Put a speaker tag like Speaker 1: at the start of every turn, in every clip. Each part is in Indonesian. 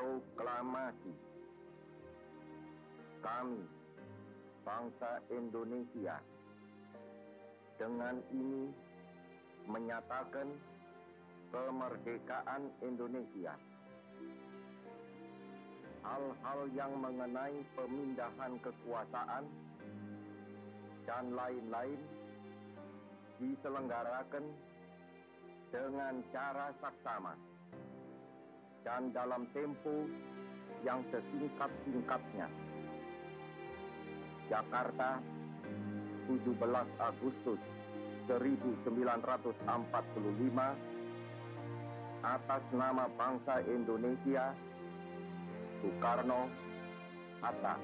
Speaker 1: Proklamasi. Kami, bangsa Indonesia, dengan ini menyatakan kemerdekaan Indonesia. Hal-hal yang mengenai pemindahan kekuasaan dan lain-lain diselenggarakan dengan cara saksama dan dalam tempo yang sesingkat-singkatnya. Jakarta, 17 Agustus 1945, atas nama bangsa Indonesia, Soekarno, Hatta.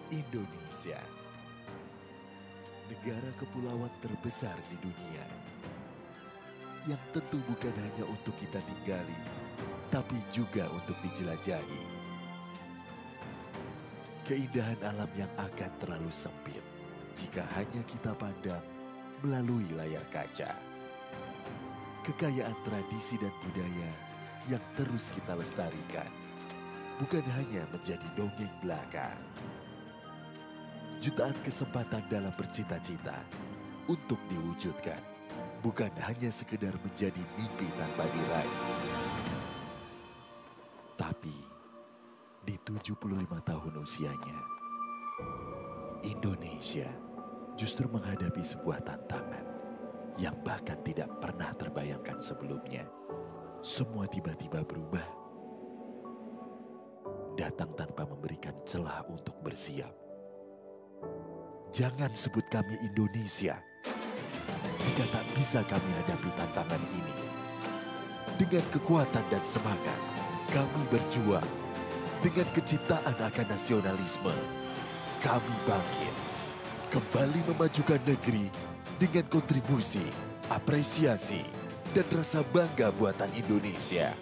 Speaker 2: Indonesia, negara kepulauan terbesar di dunia, yang tentu bukan hanya untuk kita tinggali, tapi juga untuk dijelajahi. Keindahan alam yang akan terlalu sempit jika hanya kita pandang melalui layar kaca. Kekayaan tradisi dan budaya yang terus kita lestarikan bukan hanya menjadi dongeng belaka. Jutaan kesempatan dalam bercita-cita untuk diwujudkan bukan hanya sekedar menjadi mimpi tanpa diraih. Tapi di 75 tahun usianya, Indonesia justru menghadapi sebuah tantangan yang bahkan tidak pernah terbayangkan sebelumnya. Semua tiba-tiba berubah, datang tanpa memberikan celah untuk bersiap. Jangan sebut kami Indonesia jika tak bisa kami hadapi tantangan ini. Dengan kekuatan dan semangat, kami berjuang. Dengan kecintaan akan nasionalisme, kami bangkit. Kembali memajukan negeri dengan kontribusi, apresiasi, dan rasa bangga buatan Indonesia.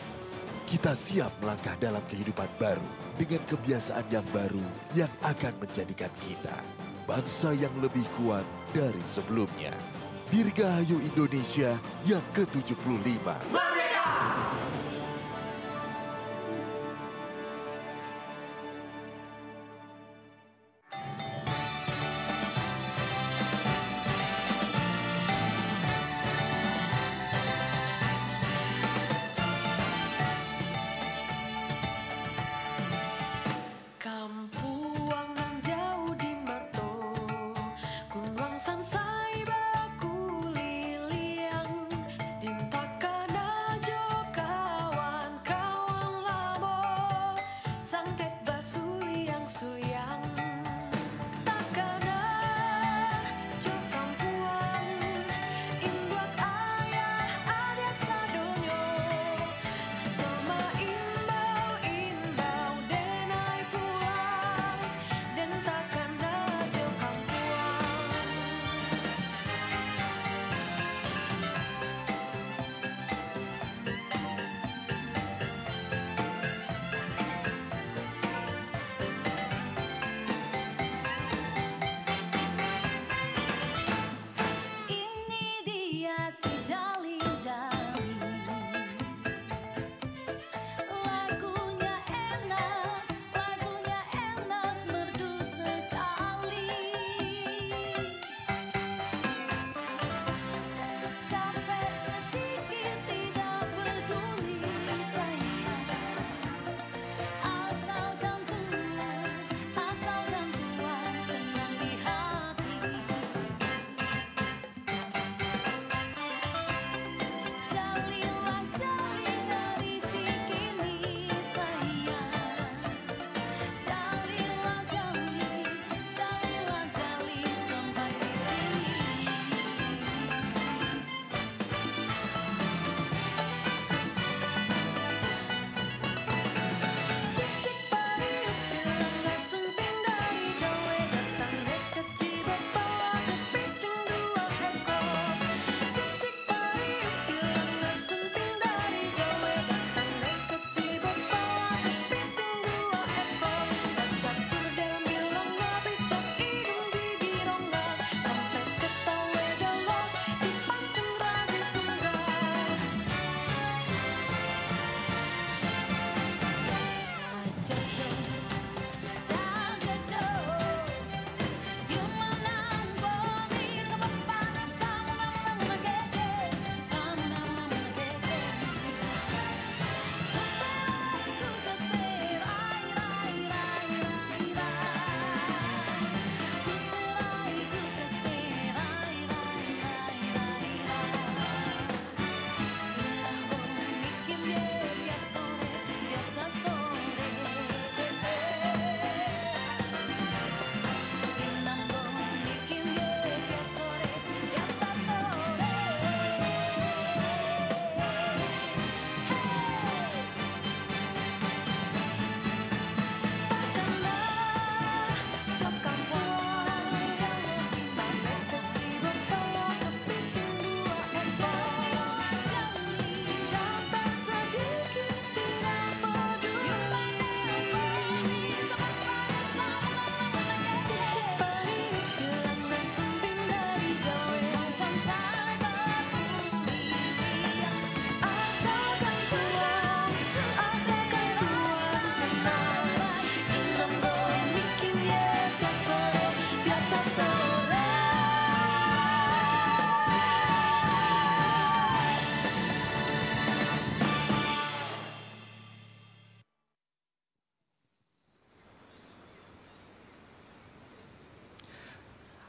Speaker 2: Kita siap melangkah dalam kehidupan baru dengan kebiasaan yang baru yang akan menjadikan kita bangsa yang lebih kuat dari sebelumnya. Dirgahayu Indonesia yang ke-75. Merdeka!
Speaker 3: Baku liliang, dintakana joka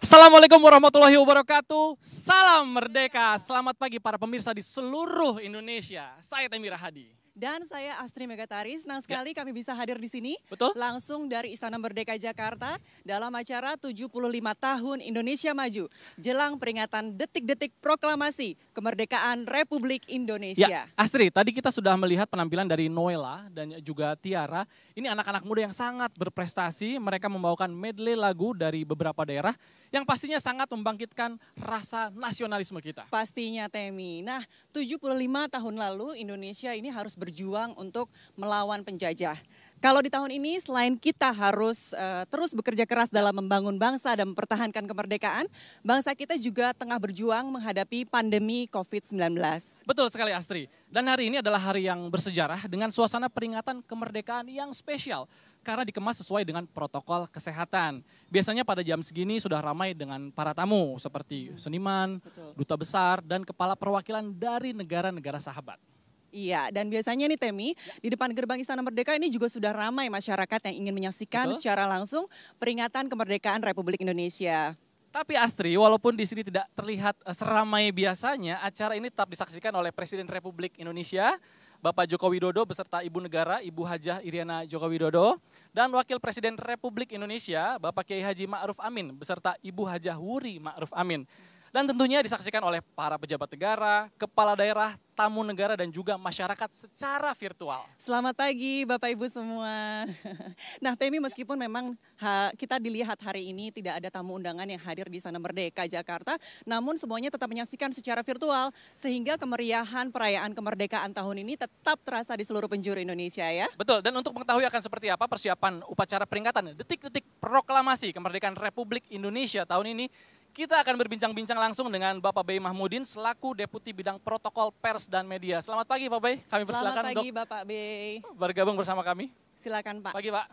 Speaker 3: Assalamualaikum warahmatullahi wabarakatuh. Salam merdeka. Selamat pagi para pemirsa di seluruh Indonesia. Saya Temi Rahadi.
Speaker 4: Dan saya Astri Megataris. Senang sekali kami bisa hadir di sini.
Speaker 3: Betul?
Speaker 4: Langsung dari Istana Merdeka Jakarta dalam acara 75 tahun Indonesia Maju. Jelang peringatan detik-detik proklamasi kemerdekaan Republik Indonesia.
Speaker 3: Ya, Astri, tadi kita sudah melihat penampilan dari Noella dan juga Tiara. Ini anak-anak muda yang sangat berprestasi. Mereka membawakan medley lagu dari beberapa daerah yang pastinya sangat membangkitkan rasa nasionalisme kita.
Speaker 4: Pastinya Temi. Nah, 75 tahun lalu Indonesia ini harus berjuang untuk melawan penjajah. Kalau di tahun ini selain kita harus terus bekerja keras dalam membangun bangsa dan mempertahankan kemerdekaan, bangsa kita juga tengah berjuang menghadapi pandemi COVID-19.
Speaker 3: Betul sekali Astri. Dan hari ini adalah hari yang bersejarah dengan suasana peringatan kemerdekaan yang spesial. Karena dikemas sesuai dengan protokol kesehatan. Biasanya pada jam segini sudah ramai dengan para tamu seperti seniman, duta besar, dan kepala perwakilan dari negara-negara sahabat.
Speaker 4: Iya, dan biasanya nih Temi, di depan gerbang Istana Merdeka ini juga sudah ramai masyarakat yang ingin menyaksikan secara langsung peringatan kemerdekaan Republik Indonesia.
Speaker 3: Tapi Astri, walaupun di sini tidak terlihat seramai biasanya, acara ini tetap disaksikan oleh Presiden Republik Indonesia, Bapak Joko Widodo beserta Ibu Negara, Ibu Hajah Iriana Joko Widodo, dan Wakil Presiden Republik Indonesia, Bapak Kiai Haji Ma'ruf Amin beserta Ibu Hajah Wuri Ma'ruf Amin. Dan tentunya disaksikan oleh para pejabat negara, kepala daerah, tamu negara, dan juga masyarakat secara virtual.
Speaker 4: Selamat pagi Bapak Ibu semua. Nah Temi, meskipun memang kita dilihat hari ini tidak ada tamu undangan yang hadir di Istana Merdeka Jakarta, namun semuanya tetap menyaksikan secara virtual, sehingga kemeriahan perayaan kemerdekaan tahun ini tetap terasa di seluruh penjuru Indonesia ya.
Speaker 3: Betul, dan untuk mengetahui akan seperti apa persiapan upacara peringatan detik-detik proklamasi kemerdekaan Republik Indonesia tahun ini, kita akan berbincang-bincang langsung dengan Bapak Bey Mahmudin selaku Deputi Bidang Protokol Pers dan Media. Selamat pagi Pak Bey, kami persilakan
Speaker 4: Selamat pagi
Speaker 3: untuk
Speaker 4: Bapak Bey.
Speaker 3: bergabung bersama kami.
Speaker 4: Silakan Pak.
Speaker 3: Pagi Pak.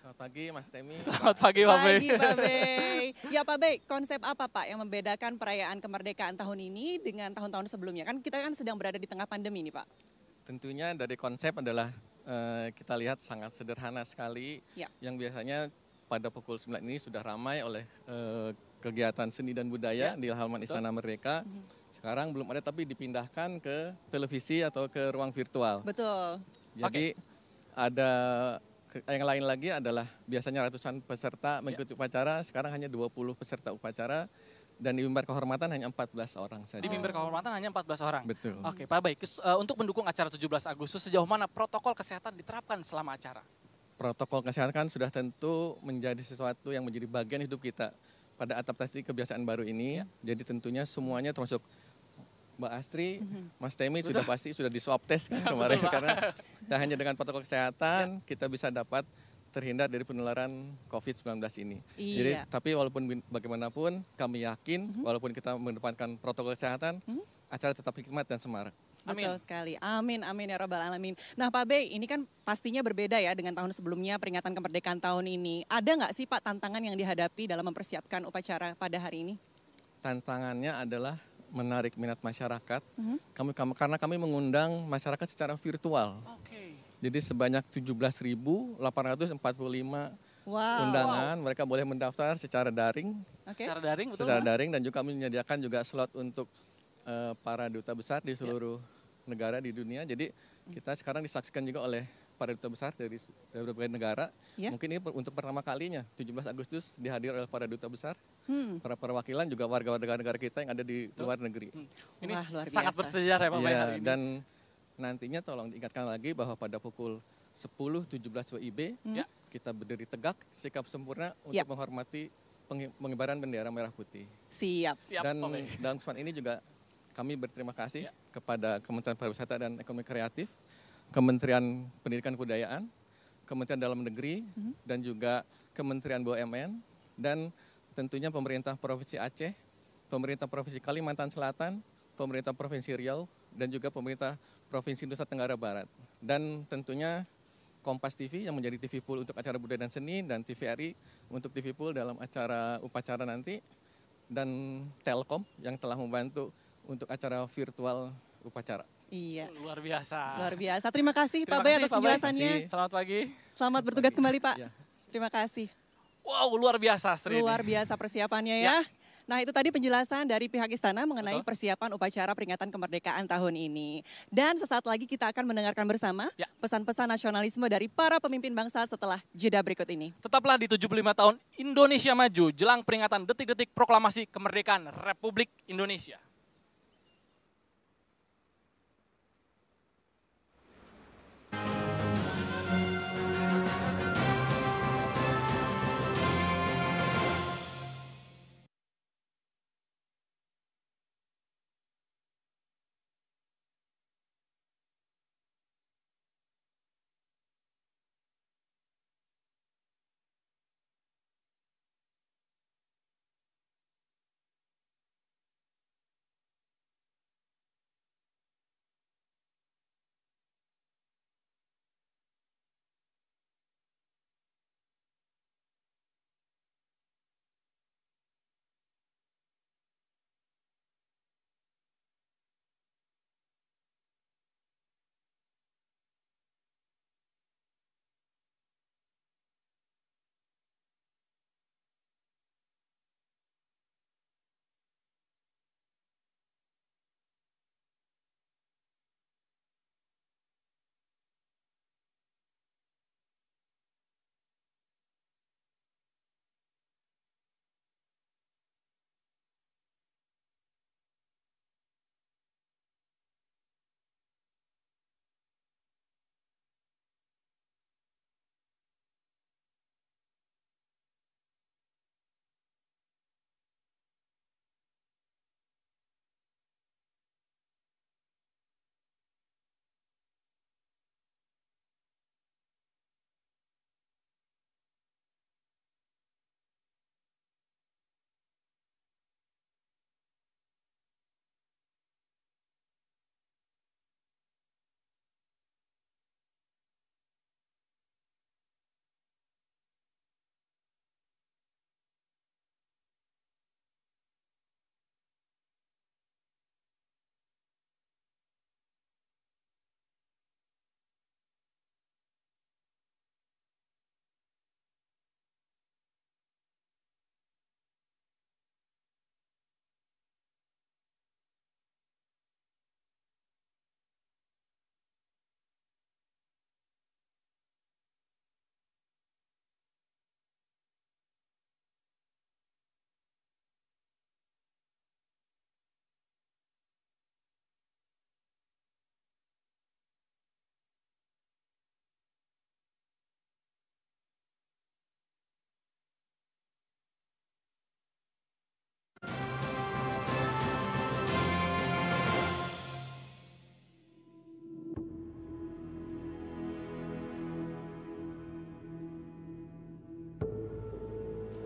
Speaker 5: Selamat pagi Mas Temi.
Speaker 3: Selamat pagi Pak Bey.
Speaker 4: Pagi Pak Bey. Ya Pak Bey, konsep apa Pak yang membedakan perayaan kemerdekaan tahun ini dengan tahun-tahun sebelumnya? Kan kita sedang berada di tengah pandemi nih Pak.
Speaker 5: Tentunya dari konsep adalah kita lihat sangat sederhana sekali.
Speaker 4: Ya.
Speaker 5: Yang biasanya pada pukul 9 ini sudah ramai oleh kegiatan seni dan budaya di halaman Istana Merdeka. Sekarang belum ada tapi dipindahkan ke televisi atau ke ruang virtual.
Speaker 4: Betul.
Speaker 5: Jadi ada yang lain lagi adalah biasanya ratusan peserta mengikuti upacara, sekarang hanya 20 peserta upacara. Dan di mimbar kehormatan hanya 14 orang saja.
Speaker 3: Di mimbar kehormatan hanya 14 orang?
Speaker 5: Betul.
Speaker 3: Oke Pak Bey, untuk mendukung acara 17 Agustus sejauh mana protokol kesehatan diterapkan selama acara?
Speaker 5: Protokol kesehatan sudah tentu menjadi sesuatu yang menjadi bagian hidup kita pada adaptasi kebiasaan baru ini. Jadi tentunya semuanya termasuk Mbak Astri, Mas Temi sudah pasti sudah di swab test kan kemarin. Karena tidak hanya dengan protokol kesehatan kita bisa dapat terhindar dari penularan COVID-19 ini. Jadi tapi walaupun bagaimanapun kami yakin walaupun kita mengedepankan protokol kesehatan, acara tetap hikmat dan semarak.
Speaker 3: Amin.
Speaker 4: Betul sekali. Amin, amin ya Rabbal Alamin. Nah Pak Bey, ini kan pastinya berbeda ya dengan tahun sebelumnya peringatan kemerdekaan tahun ini. Ada nggak sih Pak tantangan yang dihadapi dalam mempersiapkan upacara pada hari ini?
Speaker 5: Tantangannya adalah menarik minat masyarakat. Karena kami mengundang masyarakat secara virtual. Jadi sebanyak 17.845 undangan, mereka boleh mendaftar secara daring.
Speaker 3: Secara daring, betul?
Speaker 5: Secara daring, dan juga kami menyediakan juga slot untuk para duta besar di seluruh negara di dunia. Jadi kita sekarang disaksikan juga oleh para duta besar dari berbagai negara. Mungkin ini untuk pertama kalinya 17 Agustus dihadir oleh para duta besar, para perwakilan juga warga negara kita yang ada di luar negeri.
Speaker 3: Ini sangat bersejarah ya Pak Bey hari ini.
Speaker 5: Dan nantinya tolong diingatkan lagi bahwa pada pukul 10.17 WIB kita berdiri tegak, sikap sempurna untuk menghormati pengibaran bendera merah putih.
Speaker 4: Siap.
Speaker 5: Dan dalam kesempatan ini juga kami berterima kasih kepada Kementerian Pariwisata dan Ekonomi Kreatif, Kementerian Pendidikan dan Kebudayaan, Kementerian Dalam Negeri, dan juga Kementerian BUMN, dan tentunya pemerintah Provinsi Aceh, pemerintah Provinsi Kalimantan Selatan, pemerintah Provinsi Riau, dan juga pemerintah Provinsi Nusa Tenggara Barat. Dan tentunya Kompas TV yang menjadi TV Pool untuk acara budaya dan seni, dan TVRI untuk TV Pool dalam acara upacara nanti, dan Telkom yang telah membantu untuk acara virtual upacara.
Speaker 4: Iya.
Speaker 3: Luar biasa.
Speaker 4: Luar biasa. Terima kasih Pak Bey atas penjelasannya.
Speaker 3: Selamat pagi.
Speaker 4: Selamat bertugas kembali Pak. Terima kasih.
Speaker 3: Wow, luar biasa Astrid.
Speaker 4: Luar biasa persiapannya ya. Nah itu tadi penjelasan dari pihak istana mengenai persiapan upacara peringatan kemerdekaan tahun ini. Dan sesaat lagi kita akan mendengarkan bersama pesan-pesan nasionalisme dari para pemimpin bangsa setelah jeda berikut ini.
Speaker 3: Tetaplah di 75 tahun Indonesia Maju jelang peringatan detik-detik proklamasi kemerdekaan Republik Indonesia.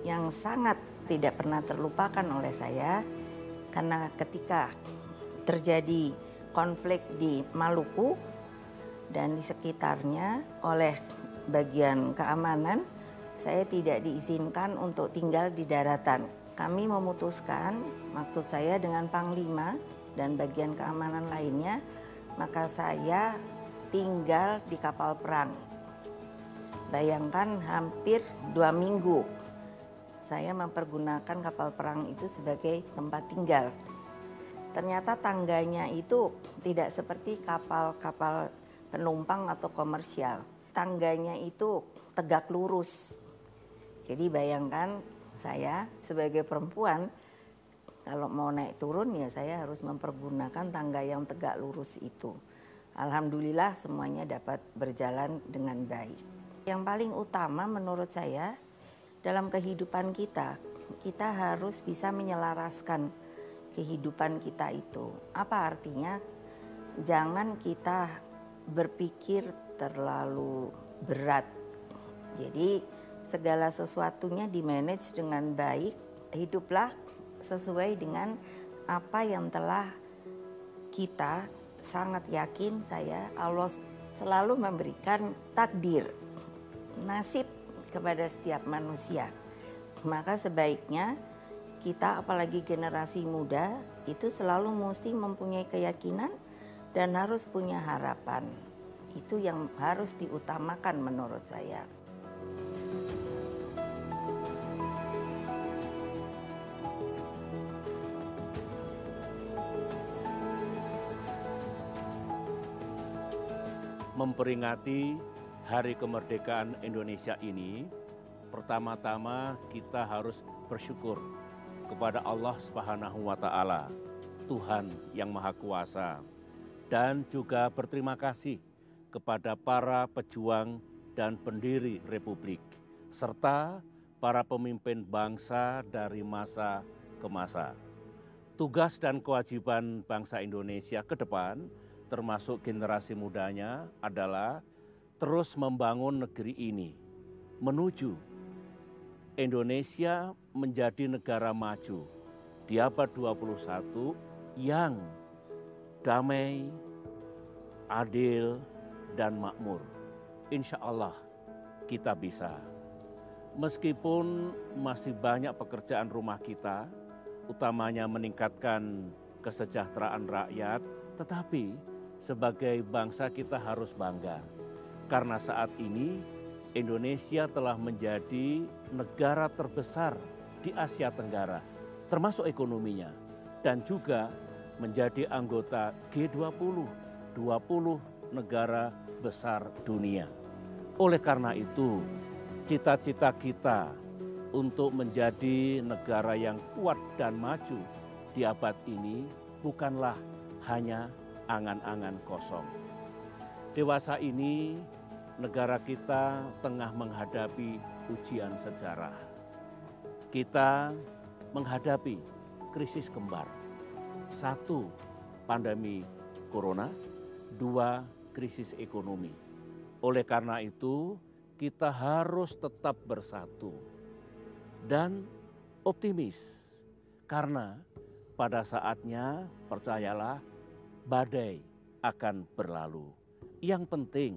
Speaker 6: Yang sangat tidak pernah terlupakan oleh saya, karena ketika terjadi konflik di Maluku dan di sekitarnya oleh bagian keamanan, saya tidak diizinkan untuk tinggal di daratan. Kami memutuskan, maksud saya dengan Panglima dan bagian keamanan lainnya, maka saya tinggal di kapal perang. Bayangkan hampir 2 minggu saya mempergunakan kapal perang itu sebagai tempat tinggal. Ternyata tangganya itu tidak seperti kapal-kapal penumpang atau komersial. Tangganya itu tegak lurus. Jadi bayangkan saya sebagai perempuan, kalau mau naik turun ya saya harus mempergunakan tangga yang tegak lurus itu. Alhamdulillah semuanya dapat berjalan dengan baik. Yang paling utama menurut saya, dalam kehidupan kita, kita harus bisa menyelaraskan kehidupan kita itu. Apa artinya? Jangan kita berpikir terlalu berat. Jadi segala sesuatunya dimanage dengan baik. Hiduplah sesuai dengan apa yang telah kita sangat yakin Allah selalu memberikan takdir, nasib kepada setiap manusia. Maka sebaiknya kita apalagi generasi muda itu selalu mesti mempunyai keyakinan dan harus punya harapan. Itu yang harus diutamakan menurut saya.
Speaker 7: memperingati Hari Kemerdekaan Indonesia ini, pertama-tama kita harus bersyukur kepada Allah Subhanahu wa Ta'ala, Tuhan yang Maha Kuasa, dan juga berterima kasih kepada para pejuang dan pendiri Republik, serta para pemimpin bangsa dari masa ke masa. Tugas dan kewajiban bangsa Indonesia ke depan, termasuk generasi mudanya, adalah terus membangun negeri ini menuju Indonesia menjadi negara maju di abad 21 yang damai, adil, dan makmur. Insya Allah kita bisa. Meskipun masih banyak pekerjaan rumah kita, utamanya meningkatkan kesejahteraan rakyat, tetapi sebagai bangsa kita harus bangga. Karena saat ini Indonesia telah menjadi negara terbesar di Asia Tenggara, termasuk ekonominya, dan juga menjadi anggota G20, 20 negara besar dunia. Oleh karena itu, cita-cita kita untuk menjadi negara yang kuat dan maju di abad ini bukanlah hanya angan-angan kosong. Dewasa ini, negara kita tengah menghadapi ujian sejarah. Kita menghadapi krisis kembar. 1, pandemi corona. 2, krisis ekonomi. Oleh karena itu, kita harus tetap bersatu dan optimis. Karena pada saatnya, percayalah, badai akan berlalu. Yang penting,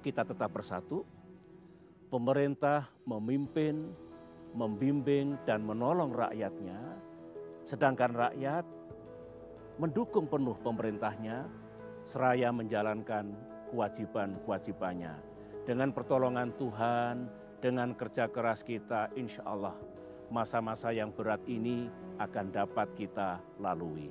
Speaker 7: kita tetap bersatu, pemerintah memimpin, membimbing, dan menolong rakyatnya, sedangkan rakyat mendukung penuh pemerintahnya, seraya menjalankan kewajiban-kewajibannya. Dengan pertolongan Tuhan, dengan kerja keras kita, insya Allah masa-masa yang berat ini akan dapat kita lalui.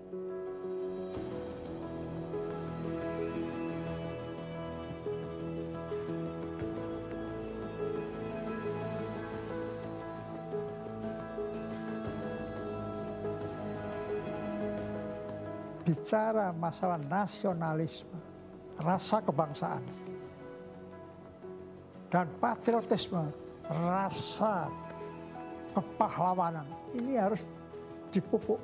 Speaker 8: Bicara masalah nasionalisme, rasa kebangsaan, dan patriotisme, rasa kepahlawanan, ini harus dipupuk.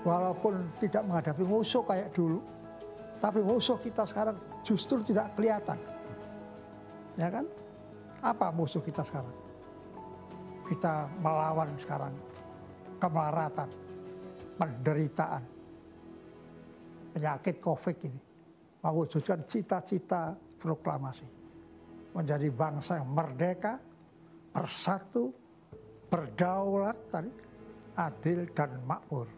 Speaker 8: Walaupun tidak menghadapi musuh kayak dulu, tapi musuh kita sekarang justru tidak kelihatan. Ya kan? Apa musuh kita sekarang? Kita melawan sekarang kemaratan, penderitaan, penyakit COVID ini, mewujudkan cita-cita proklamasi. Menjadi bangsa yang merdeka, bersatu, berdaulat, adil dan makmur.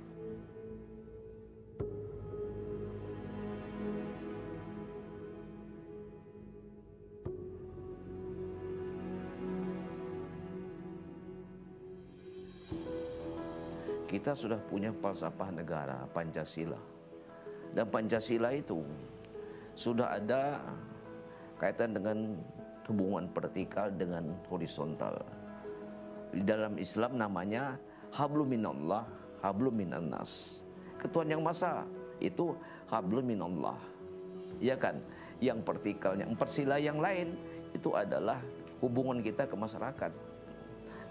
Speaker 9: Kita sudah punya falsafah negara, Pancasila. Dan Pancasila itu sudah ada kaitan dengan hubungan vertikal dengan horizontal. Di dalam Islam namanya hablum minallah, hablum minannas. Ketuhan yang Maha itu hablum minallah. Ya kan? Yang vertikalnya, persila yang lain itu adalah hubungan kita ke masyarakat.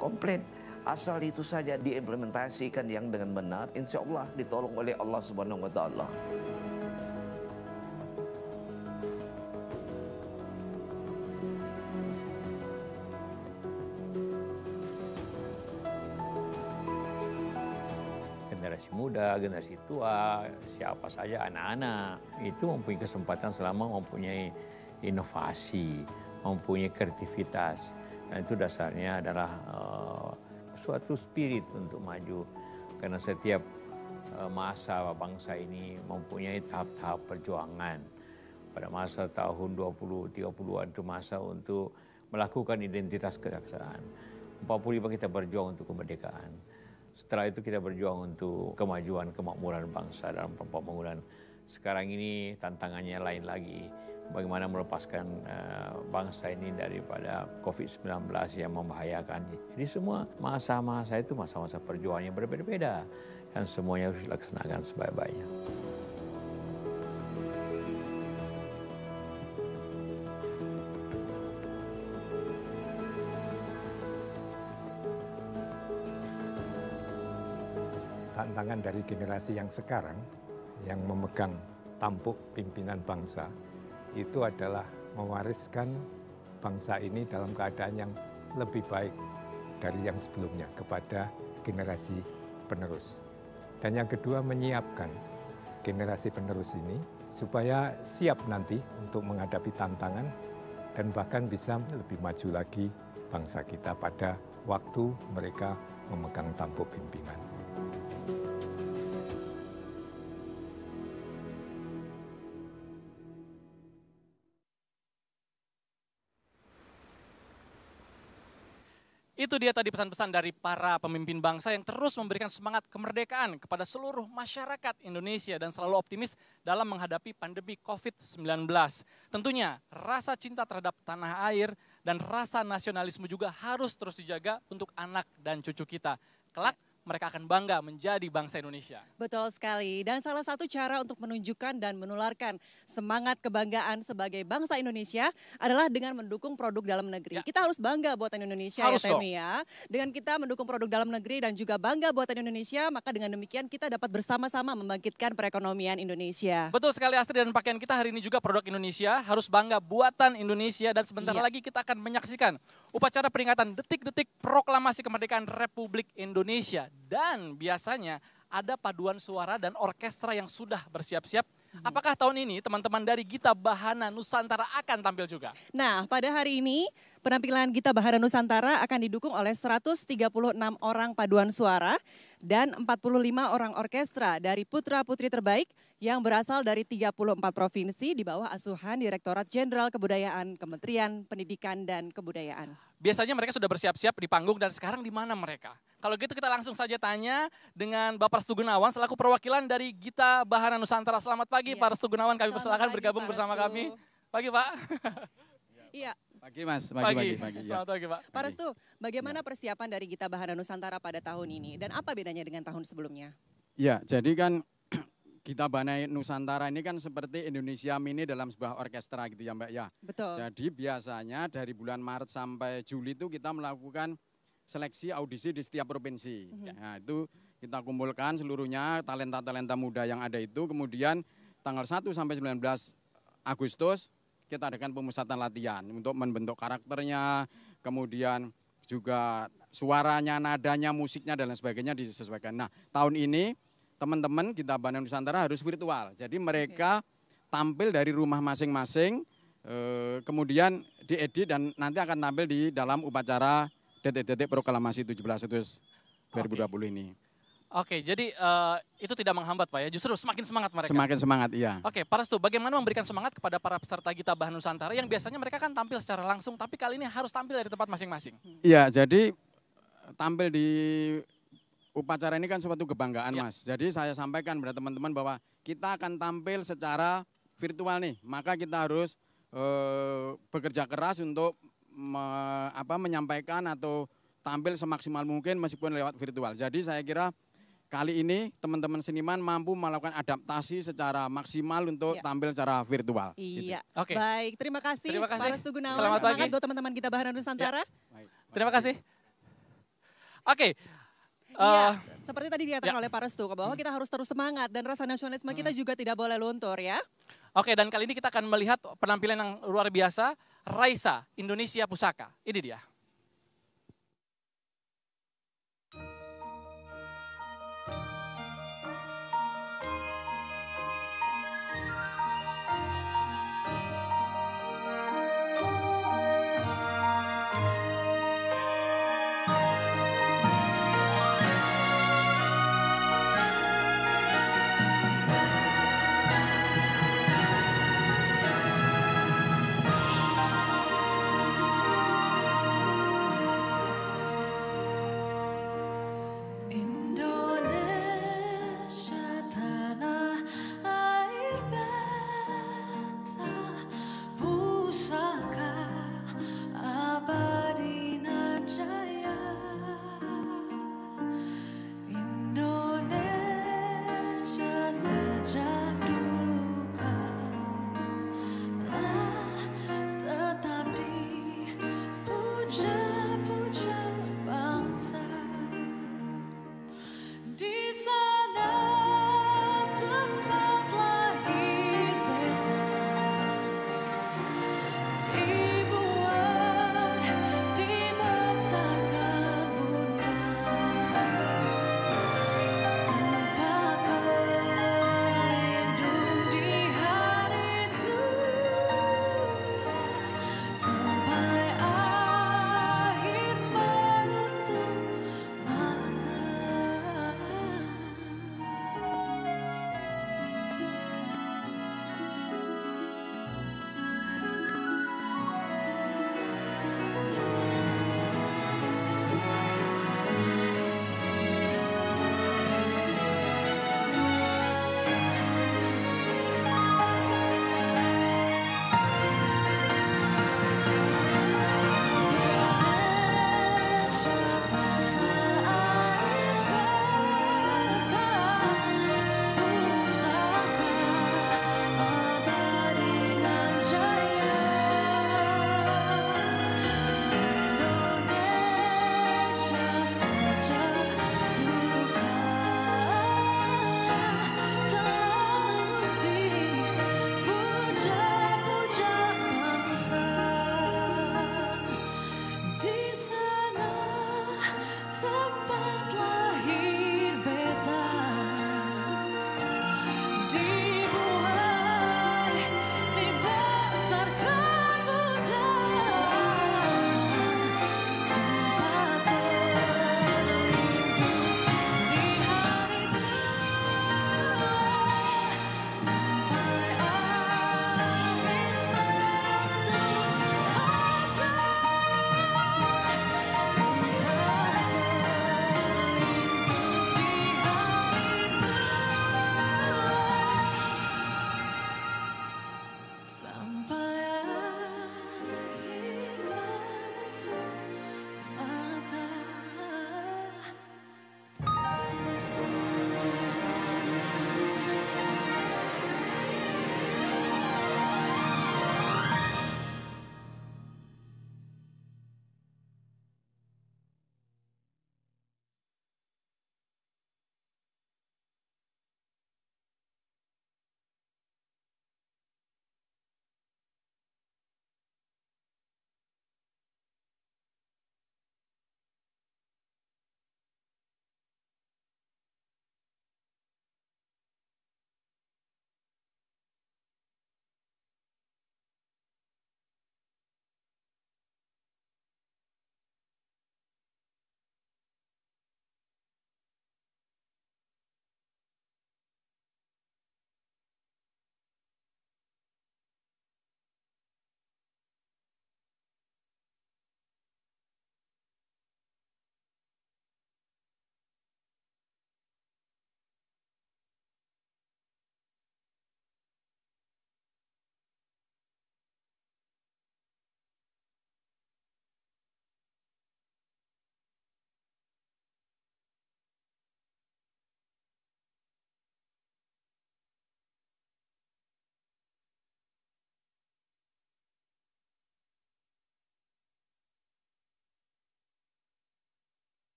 Speaker 9: Komplit. Asal itu saja diimplementasikan yang dengan benar, insya Allah ditolong oleh Allah Subhanahu wa Ta'ala.
Speaker 10: Generasi muda, generasi tua, siapa saja anak-anak itu mempunyai kesempatan selama mempunyai inovasi, mempunyai kreativitas, dan itu dasarnya adalah suatu spirit untuk maju, karena setiap masa bangsa ini mempunyai tahap-tahap perjuangan. Pada masa tahun 20-30-an itu masa untuk melakukan identitas kebangsaan. 45 kita berjuang untuk kemerdekaan. Setelah itu kita berjuang untuk kemajuan, kemakmuran bangsa dalam pembangunan Sekarang ini tantangannya lain lagi. Bagaimana melepaskan bangsa ini daripada COVID-19 yang membahayakan. Jadi semua masa-masa itu masa-masa perjuangan yang berbeda-beda. Dan semuanya harus dilaksanakan sebaik-baiknya.
Speaker 11: Tantangan dari generasi yang sekarang yang memegang tampuk pimpinan bangsa itu adalah mewariskan bangsa ini dalam keadaan yang lebih baik dari yang sebelumnya kepada generasi penerus. Dan yang kedua, menyiapkan generasi penerus ini supaya siap nanti untuk menghadapi tantangan dan bahkan bisa lebih maju lagi bangsa kita pada waktu mereka memegang tampuk pimpinan.
Speaker 3: Itu dia tadi pesan-pesan dari para pemimpin bangsa yang terus memberikan semangat kemerdekaan kepada seluruh masyarakat Indonesia dan selalu optimis dalam menghadapi pandemi COVID-19. Tentunya rasa cinta terhadap tanah air dan rasa nasionalisme juga harus terus dijaga untuk anak dan cucu kita. Kelak mereka akan bangga menjadi bangsa Indonesia.
Speaker 4: Betul sekali. Dan salah satu cara untuk menunjukkan dan menularkan semangat kebanggaan sebagai bangsa Indonesia adalah dengan mendukung produk dalam negeri. Kita harus bangga buatan Indonesia
Speaker 3: Harus
Speaker 4: ya Temi ya. Dengan kita mendukung produk dalam negeri dan juga bangga buatan Indonesia, maka dengan demikian kita dapat bersama-sama membangkitkan perekonomian Indonesia.
Speaker 3: Betul sekali Astrid, dan pakaian kita hari ini juga produk Indonesia, harus bangga buatan Indonesia. Dan sebentar lagi kita akan menyaksikan upacara peringatan detik-detik proklamasi kemerdekaan Republik Indonesia. Dan biasanya ada paduan suara dan orkestra yang sudah bersiap-siap. Apakah tahun ini teman-teman dari Gita Bahana Nusantara akan tampil juga?
Speaker 4: Nah, pada hari ini penampilan Gita Bahana Nusantara akan didukung oleh 136 orang paduan suara dan 45 orang orkestra dari putra-putri terbaik yang berasal dari 34 provinsi di bawah asuhan Direktorat Jenderal Kebudayaan Kementerian Pendidikan dan Kebudayaan.
Speaker 3: Biasanya mereka sudah bersiap-siap di panggung dan sekarang di mana mereka? Kalau gitu kita langsung saja tanya dengan Bapak Restu Gunawan selaku perwakilan dari Gita Bahana Nusantara. Selamat pagi Pak Restu Gunawan, kami persilakan bergabung bersama kami. Pagi Pak.
Speaker 4: Iya.
Speaker 12: Pagi Mas, pagi.
Speaker 3: Selamat pagi Pak.
Speaker 4: Pak Restu, bagaimana persiapan dari Gita Bahana Nusantara pada tahun ini dan apa bedanya dengan tahun sebelumnya?
Speaker 12: Ya, jadi kan Gita Bahana Nusantara ini kan seperti Indonesia Mini dalam sebuah orkestra gitu ya Mbak ya.
Speaker 4: Betul.
Speaker 12: Jadi biasanya dari bulan Maret sampai Juli itu kita melakukan seleksi audisi di setiap provinsi. Nah itu kita kumpulkan seluruhnya talenta-talenta muda yang ada itu. Kemudian tanggal 1 sampai 19 Agustus kita adakan pemusatan latihan untuk membentuk karakternya. Kemudian juga suaranya, nadanya, musiknya dan lain sebagainya disesuaikan. Nah tahun ini teman-teman Gita Bahana Nusantara harus virtual. Jadi mereka tampil dari rumah masing-masing, kemudian diedit dan nanti akan tampil di dalam upacara detik-detik proklamasi 17 Agustus 2020 ini.
Speaker 3: Oke, jadi itu tidak menghambat Pak ya, justru semakin semangat mereka.
Speaker 12: Semakin semangat, iya.
Speaker 3: Oke, Pak Restu, bagaimana memberikan semangat kepada para peserta Gita Bahana Nusantara yang biasanya mereka kan tampil secara langsung, tapi kali ini harus tampil dari tempat masing-masing?
Speaker 12: Iya, jadi tampil di upacara ini kan suatu kebanggaan Mas. Jadi saya sampaikan kepada teman-teman bahwa kita akan tampil secara virtual nih. Maka kita harus bekerja keras untuk menyampaikan atau tampil semaksimal mungkin meskipun lewat virtual. Jadi saya kira kali ini teman-teman seniman mampu melakukan adaptasi secara maksimal untuk tampil secara virtual.
Speaker 4: Iya,
Speaker 12: gitu.
Speaker 3: Oke.
Speaker 4: Baik, terima kasih Pak Restu Gunawan.
Speaker 3: Selamat pagi.
Speaker 4: Semangat buat teman-teman Gita Bahana Nusantara.
Speaker 12: Baik,
Speaker 3: terima kasih. Oke.
Speaker 4: Iya, seperti tadi dikatakan oleh Pak Restu bahwa kita harus terus semangat dan rasa nasionalisme kita juga tidak boleh luntur ya.
Speaker 3: Oke, dan kali ini kita akan melihat penampilan yang luar biasa, Raisa Indonesia Pusaka. Ini dia.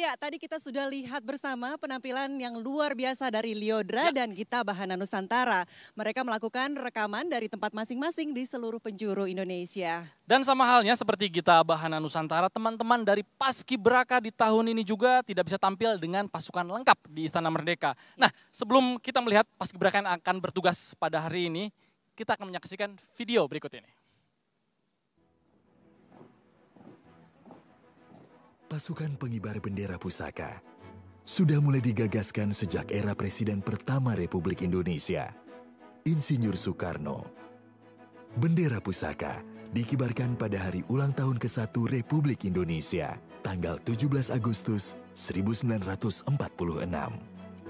Speaker 4: Ya, tadi kita sudah lihat bersama penampilan yang luar biasa dari Lyodra dan Gita Bahana Nusantara. Mereka melakukan rekaman dari tempat masing-masing di seluruh penjuru Indonesia.
Speaker 3: Dan sama halnya seperti Gita Bahana Nusantara, teman-teman dari Paskibraka di tahun ini juga tidak bisa tampil dengan pasukan lengkap di Istana Merdeka. Nah, sebelum kita melihat Paskibraka yang akan bertugas pada hari ini, kita akan menyaksikan video berikut ini.
Speaker 2: Pasukan pengibar bendera pusaka sudah mulai digagaskan sejak era Presiden pertama Republik Indonesia, Insinyur Soekarno. Bendera pusaka dikibarkan pada hari ulang tahun ke-1 Republik Indonesia, tanggal 17 Agustus 1946.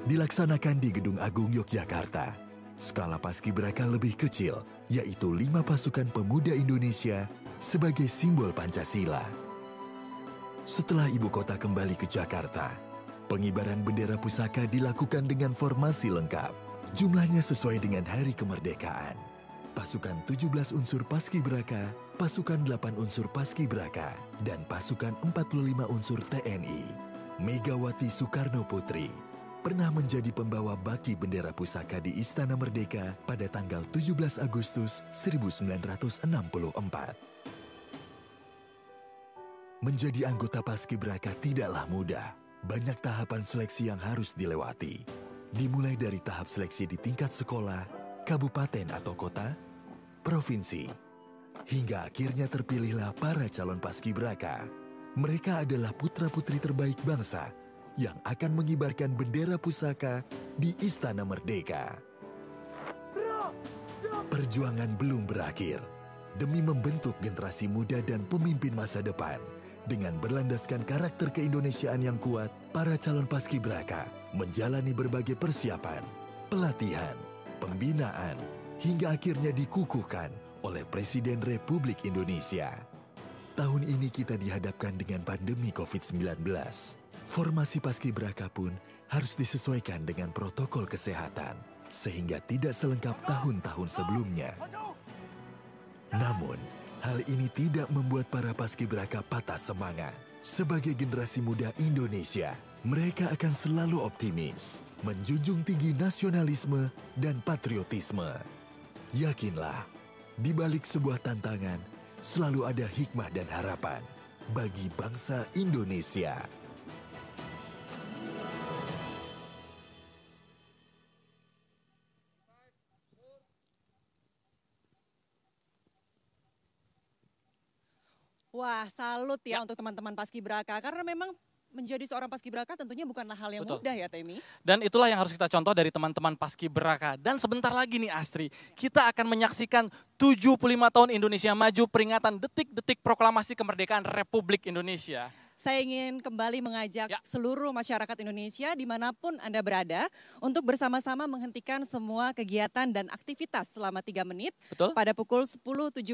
Speaker 2: Dilaksanakan di Gedung Agung Yogyakarta. Skala Paskibraka lebih kecil, yaitu 5 pasukan pemuda Indonesia sebagai simbol Pancasila. Setelah ibu kota kembali ke Jakarta, pengibaran bendera pusaka dilakukan dengan formasi lengkap. Jumlahnya sesuai dengan hari kemerdekaan. Pasukan 17 unsur Paskibraka, pasukan 8 unsur Paskibraka, dan pasukan 45 unsur TNI. Megawati Soekarno Putri pernah menjadi pembawa baki bendera pusaka di Istana Merdeka pada tanggal 17 Agustus 1964. Menjadi anggota Paskibraka tidaklah mudah. Banyak tahapan seleksi yang harus dilewati. Dimulai dari tahap seleksi di tingkat sekolah, kabupaten atau kota, provinsi, hingga akhirnya terpilihlah para calon Paskibraka. Mereka adalah putra-putri terbaik bangsa yang akan mengibarkan bendera pusaka di Istana Merdeka. Perjuangan belum berakhir. Demi membentuk generasi muda dan pemimpin masa depan, dengan berlandaskan karakter keindonesiaan yang kuat, para calon Paskibraka menjalani berbagai persiapan, pelatihan, pembinaan, hingga akhirnya dikukuhkan oleh Presiden Republik Indonesia. Tahun ini kita dihadapkan dengan pandemi COVID-19. Formasi Paskibraka pun harus disesuaikan dengan protokol kesehatan, sehingga tidak selengkap tahun-tahun sebelumnya. Namun, hal ini tidak membuat para Paskibraka patah semangat. Sebagai generasi muda Indonesia, mereka akan selalu optimis, menjunjung tinggi nasionalisme dan patriotisme. Yakinlah, di balik sebuah tantangan, selalu ada hikmah dan harapan bagi bangsa Indonesia.
Speaker 4: Wah, salut ya untuk teman-teman Paskibraka. Karena memang menjadi seorang Paskibraka tentunya bukanlah hal yang
Speaker 3: Betul.
Speaker 4: mudah ya, Temi.
Speaker 3: Dan itulah yang harus kita contoh dari teman-teman Paskibraka. Dan sebentar lagi nih Astri, kita akan menyaksikan 75 tahun Indonesia Maju, peringatan detik-detik proklamasi kemerdekaan Republik Indonesia.
Speaker 4: Saya ingin kembali mengajak seluruh masyarakat Indonesia dimanapun Anda berada untuk bersama-sama menghentikan semua kegiatan dan aktivitas selama 3 menit.
Speaker 3: Betul.
Speaker 4: Pada pukul 10.17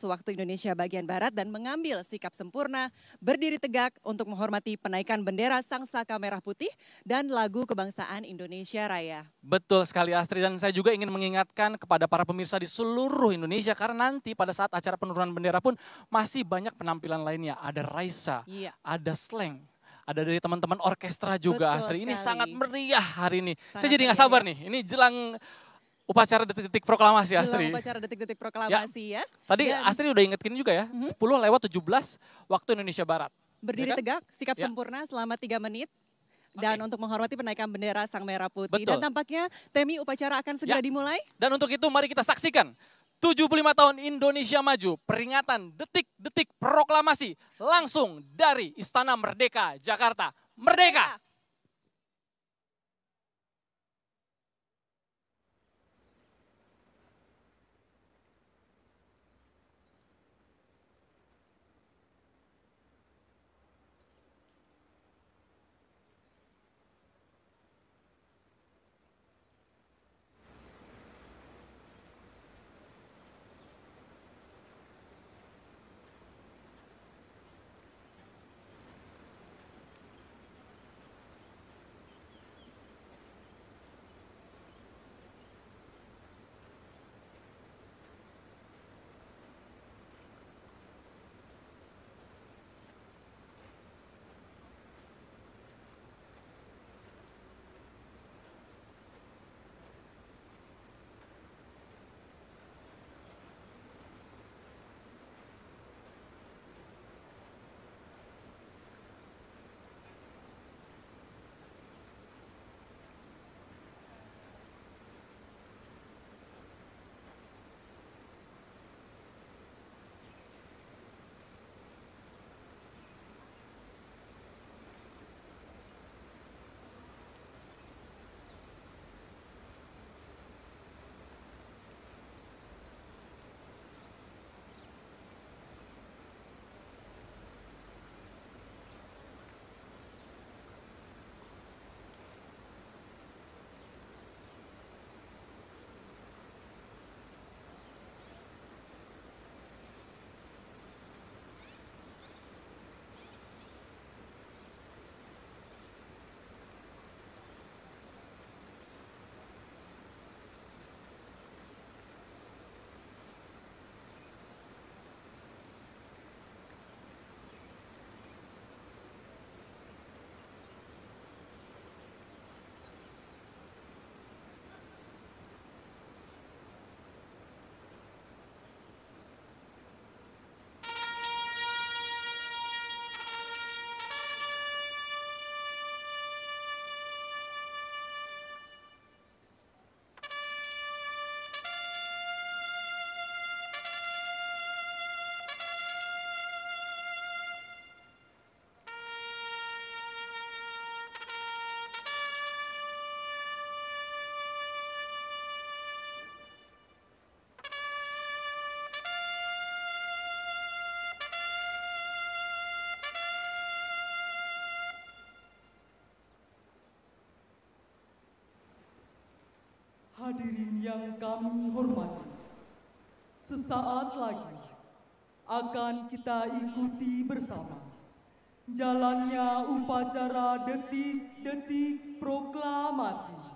Speaker 4: waktu Indonesia bagian Barat dan mengambil sikap sempurna, berdiri tegak untuk menghormati penaikan bendera Sang Saka Merah Putih dan lagu kebangsaan Indonesia Raya.
Speaker 3: Betul sekali Astri, dan saya juga ingin mengingatkan kepada para pemirsa di seluruh Indonesia karena nanti pada saat acara penurunan bendera pun masih banyak penampilan lainnya. Ada Raisa, ada slang, ada dari teman-teman orkestra juga.
Speaker 4: Betul
Speaker 3: Astri. Ini
Speaker 4: sekali.
Speaker 3: sangat meriah hari ini.
Speaker 4: Sangat
Speaker 3: Saya jadi nggak
Speaker 4: meriah,
Speaker 3: sabar nih, ini jelang upacara detik-detik proklamasi Astri.
Speaker 4: Jelang upacara detik-detik proklamasi ya.
Speaker 3: Tadi
Speaker 4: Dan
Speaker 3: Astri udah ingetin juga ya, 10:17 waktu Indonesia Barat.
Speaker 4: berdiri
Speaker 3: Ya kan?
Speaker 4: tegak, sikap
Speaker 3: Ya.
Speaker 4: sempurna selama 3 menit. Dan untuk menghormati penaikan bendera Sang Merah Putih.
Speaker 3: Betul.
Speaker 4: Dan tampaknya Temi upacara akan segera
Speaker 3: Ya.
Speaker 4: dimulai.
Speaker 3: Dan untuk itu mari kita saksikan 75 tahun Indonesia Maju, peringatan detik-detik proklamasi langsung dari Istana Merdeka, Jakarta. Merdeka!
Speaker 13: Hadirin yang kami hormati, sesaat lagi akan kita ikuti bersama jalannya upacara detik-detik proklamasi.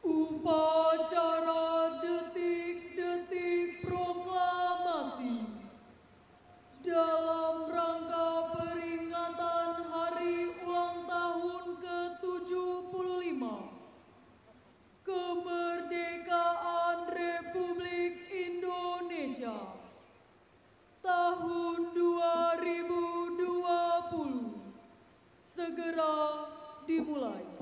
Speaker 13: Upacara detik-detik proklamasi dalam rangka peringatan Hari Ulang Tahun ke-75 Kemerdekaan Republik Indonesia tahun 2020 segera dimulai.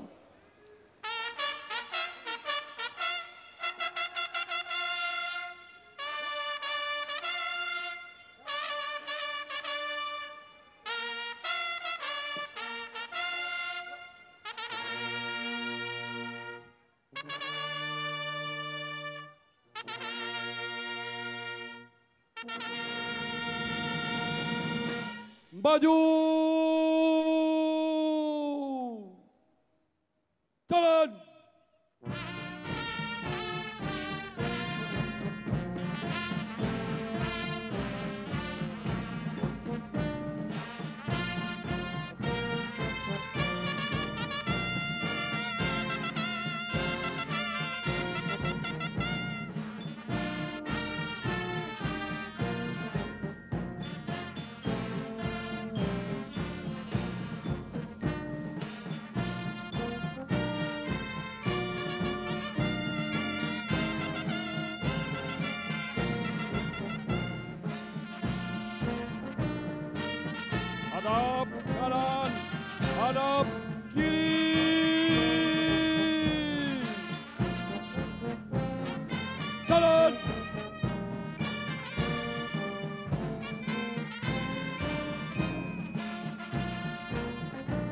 Speaker 14: Maju! Jalan! Hadap kanan, hadap kiri. Jalan.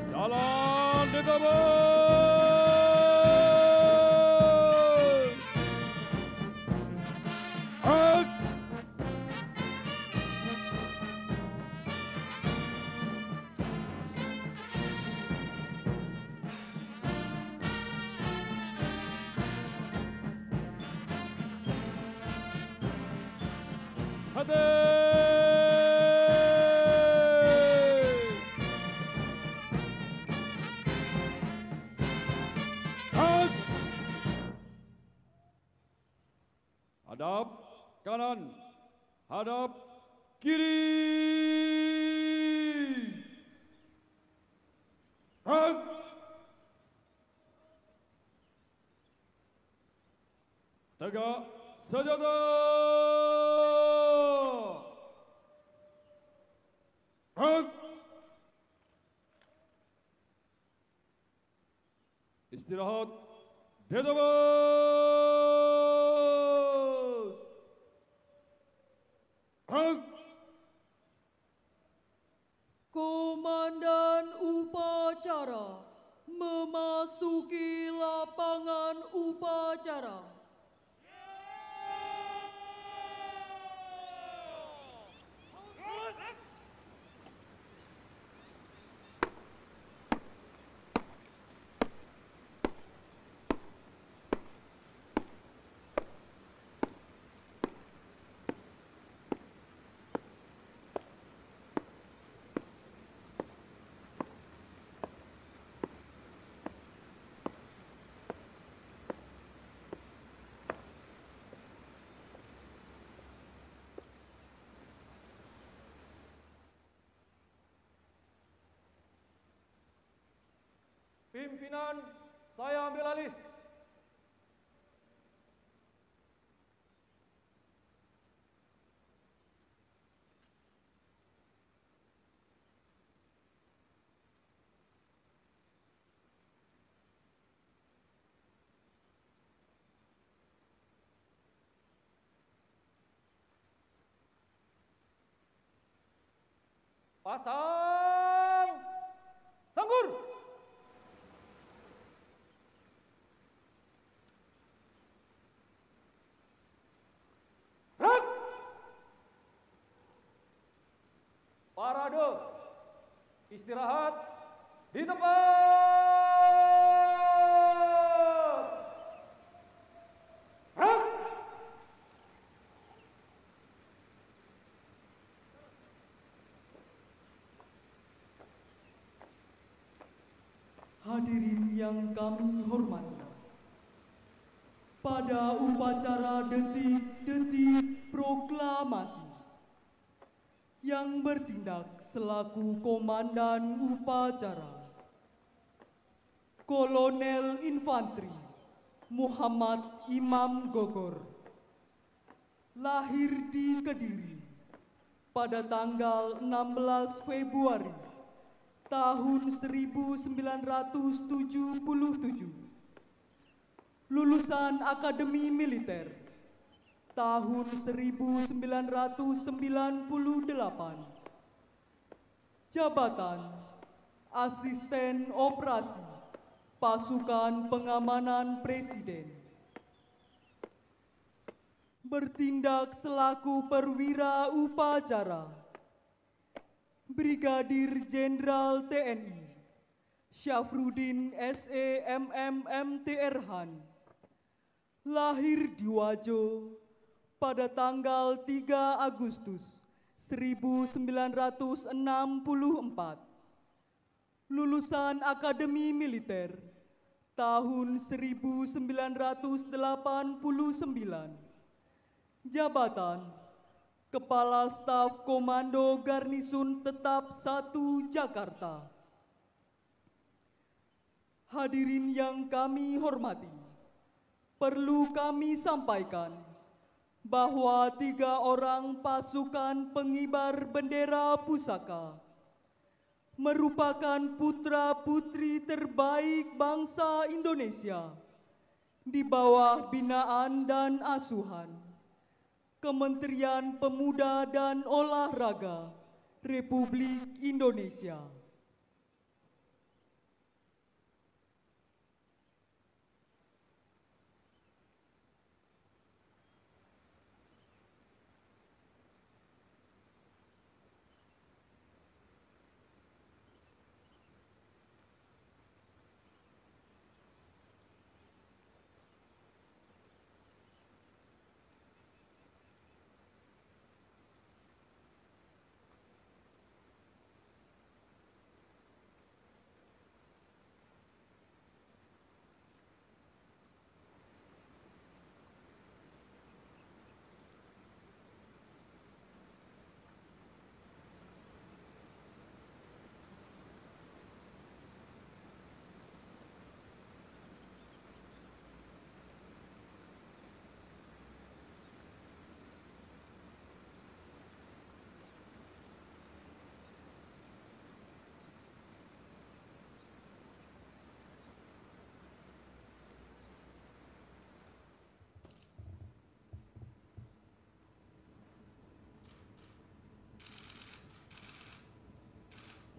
Speaker 14: Jalan ditebus. Hak. Hadap kanan, hadap kiri. Hak. Tegak senjata. Hak. Istirahat di tempat. Hak.
Speaker 13: Komandan upacara memasuki lapangan upacara.
Speaker 14: Pimpinan, saya ambil alih. Pasang sanggur. Rak. Parade. Istirahat di tempat. Rak.
Speaker 13: Hadirin yang kami hormati, pada upacara detik-detik proklamasi yang bertindak selaku komandan upacara, Kolonel Infanteri Muhammad Imam Gogor, lahir di Kediri pada tanggal 16 Februari tahun 1977, lulusan Akademi Militer tahun 1998, jabatan Asisten Operasi Pasukan Pengamanan Presiden, bertindak selaku perwira upacara Brigadir Jenderal TNI Syafruddin S.E.M.M. M.T.R.Han, lahir di Wajo pada tanggal 3 Agustus 1964, lulusan Akademi Militer tahun 1989, jabatan Kepala Staf Komando Garnisun Tetap 1 Jakarta. Hadirin yang kami hormati, perlu kami sampaikan bahwa 3 orang pasukan pengibar bendera pusaka merupakan putra-putri terbaik bangsa Indonesia di bawah binaan dan asuhan Kementerian Pemuda dan Olahraga Republik Indonesia.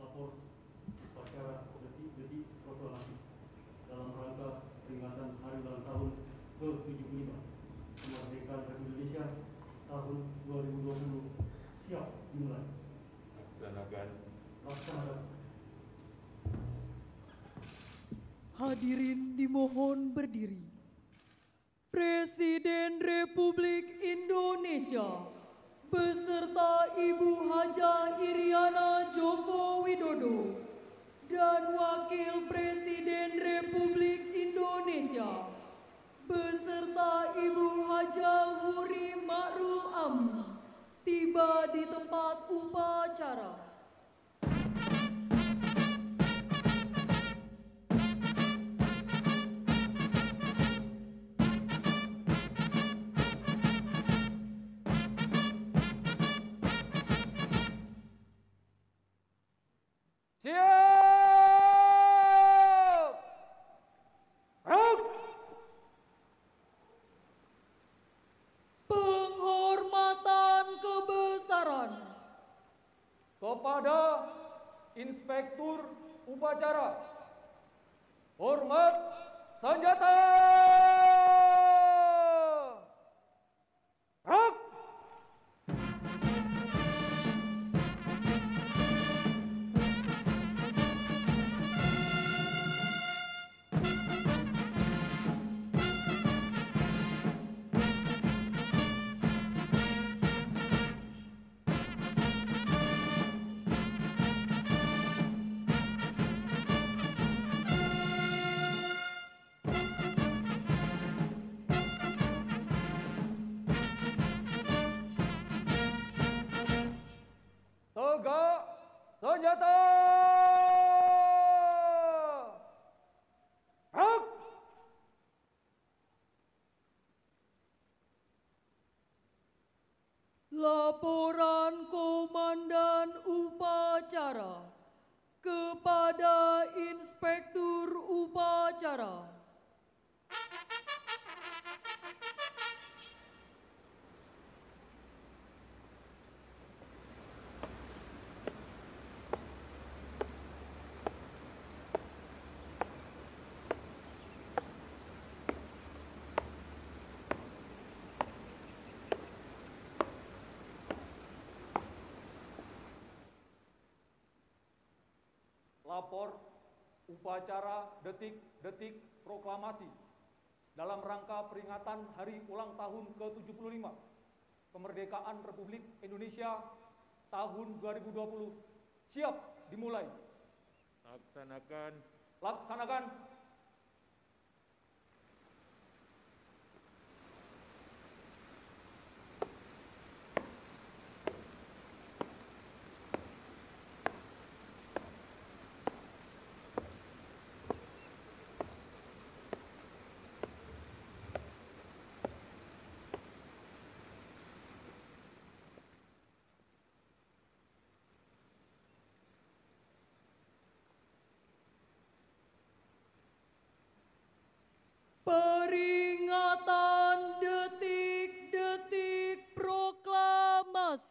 Speaker 14: Lapor upacara detik-detik proklamasi dalam rangka peringatan Hari Ulang Tahun ke-75 Kemerdekaan Republik Indonesia tahun 2020 siap dimulai. Laksanakan.
Speaker 13: Hadirin dimohon berdiri. Presiden Republik Indonesia beserta Ibu Hajah Iriana Joko Widodo dan Wakil Presiden Republik Indonesia beserta Ibu Hajah Wuri Ma'ruf Amin tiba di tempat upacara.
Speaker 14: Siap! Ruk!
Speaker 13: Penghormatan kebesaran
Speaker 14: Kepada Inspektur Upacara. Hormat senjata! Ruk! Tegak senjata! Ruk!
Speaker 13: Laporan Komandan Upacara kepada Inspektur Upacara.
Speaker 14: Lapor upacara detik-detik proklamasi dalam rangka peringatan Hari Ulang Tahun ke-75 Kemerdekaan Republik Indonesia tahun 2020 siap dimulai.
Speaker 15: Laksanakan.
Speaker 14: Laksanakan.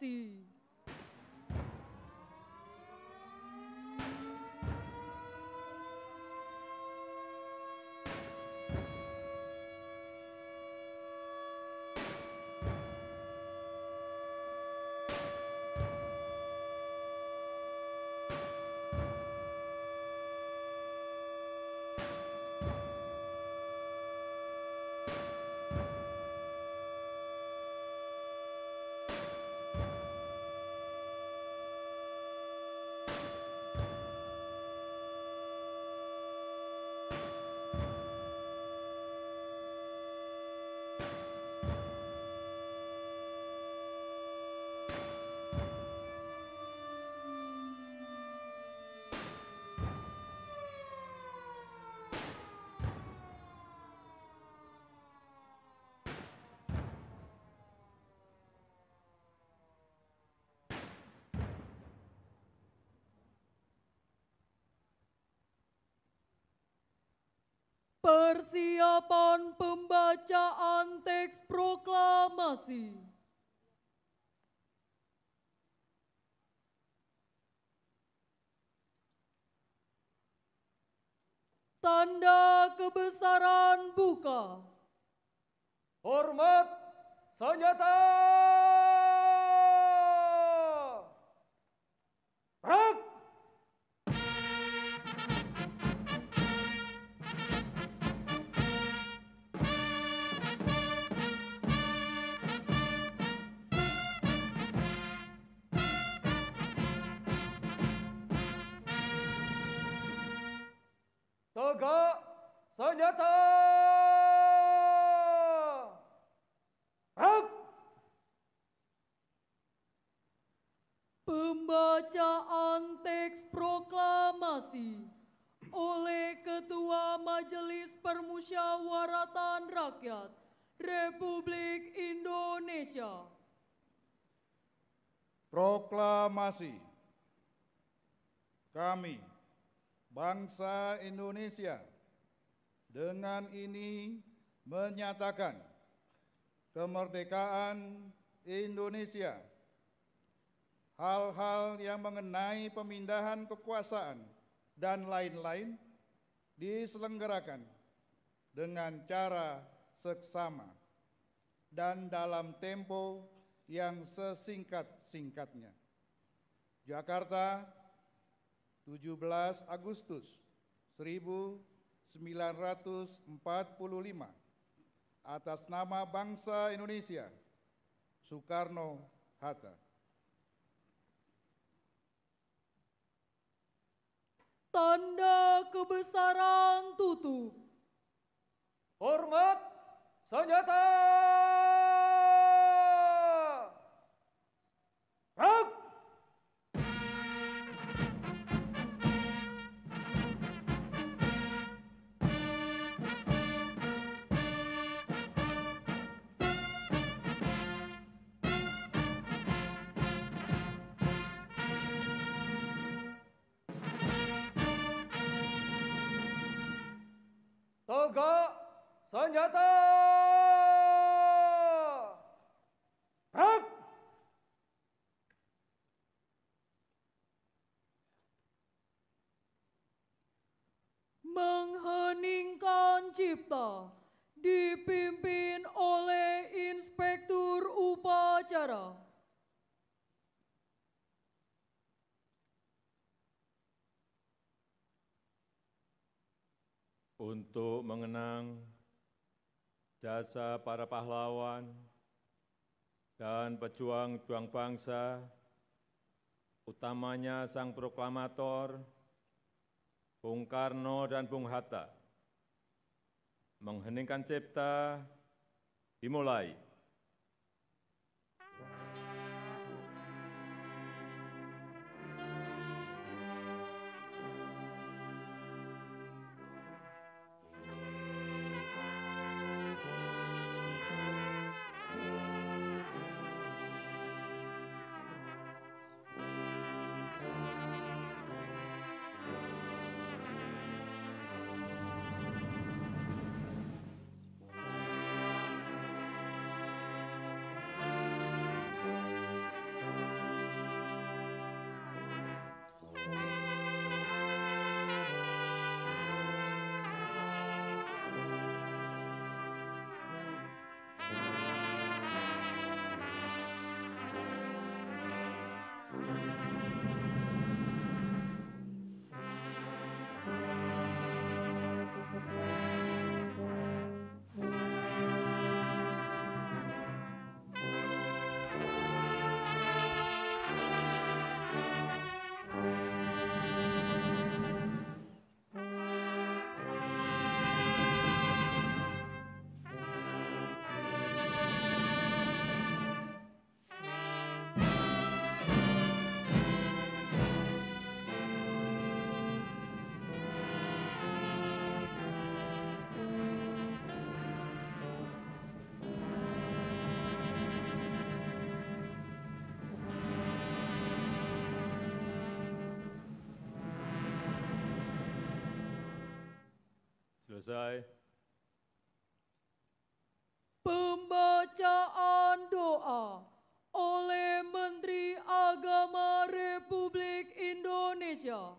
Speaker 13: Proklamasi. Persiapan pembacaan teks proklamasi. Tanda kebesaran buka.
Speaker 14: Hormat senjata. Rak. Tegak senjata. Rak.
Speaker 13: Pembacaan teks proklamasi oleh Ketua Majelis Permusyawaratan Rakyat Republik Indonesia.
Speaker 16: Proklamasi. Kami, bangsa Indonesia, dengan ini menyatakan kemerdekaan Indonesia. Hal-hal yang mengenai pemindahan kekuasaan dan lain-lain diselenggarakan dengan cara seksama dan dalam tempo yang sesingkat-singkatnya. Jakarta, 17 Agustus 1945. Atas nama bangsa Indonesia, Soekarno-Hatta.
Speaker 13: Tanda kebesaran tutup.
Speaker 14: Hormat senjata. Rak. Tegak senjata. Rak.
Speaker 13: Mengheningkan cipta dipimpin oleh Inspektur Upacara.
Speaker 17: Untuk mengenang jasa para pahlawan dan pejuang-pejuang bangsa, utamanya sang proklamator, Bung Karno dan Bung Hatta, mengheningkan cipta dimulai. Selesai.
Speaker 13: Pembacaan doa oleh Menteri Agama Republik Indonesia.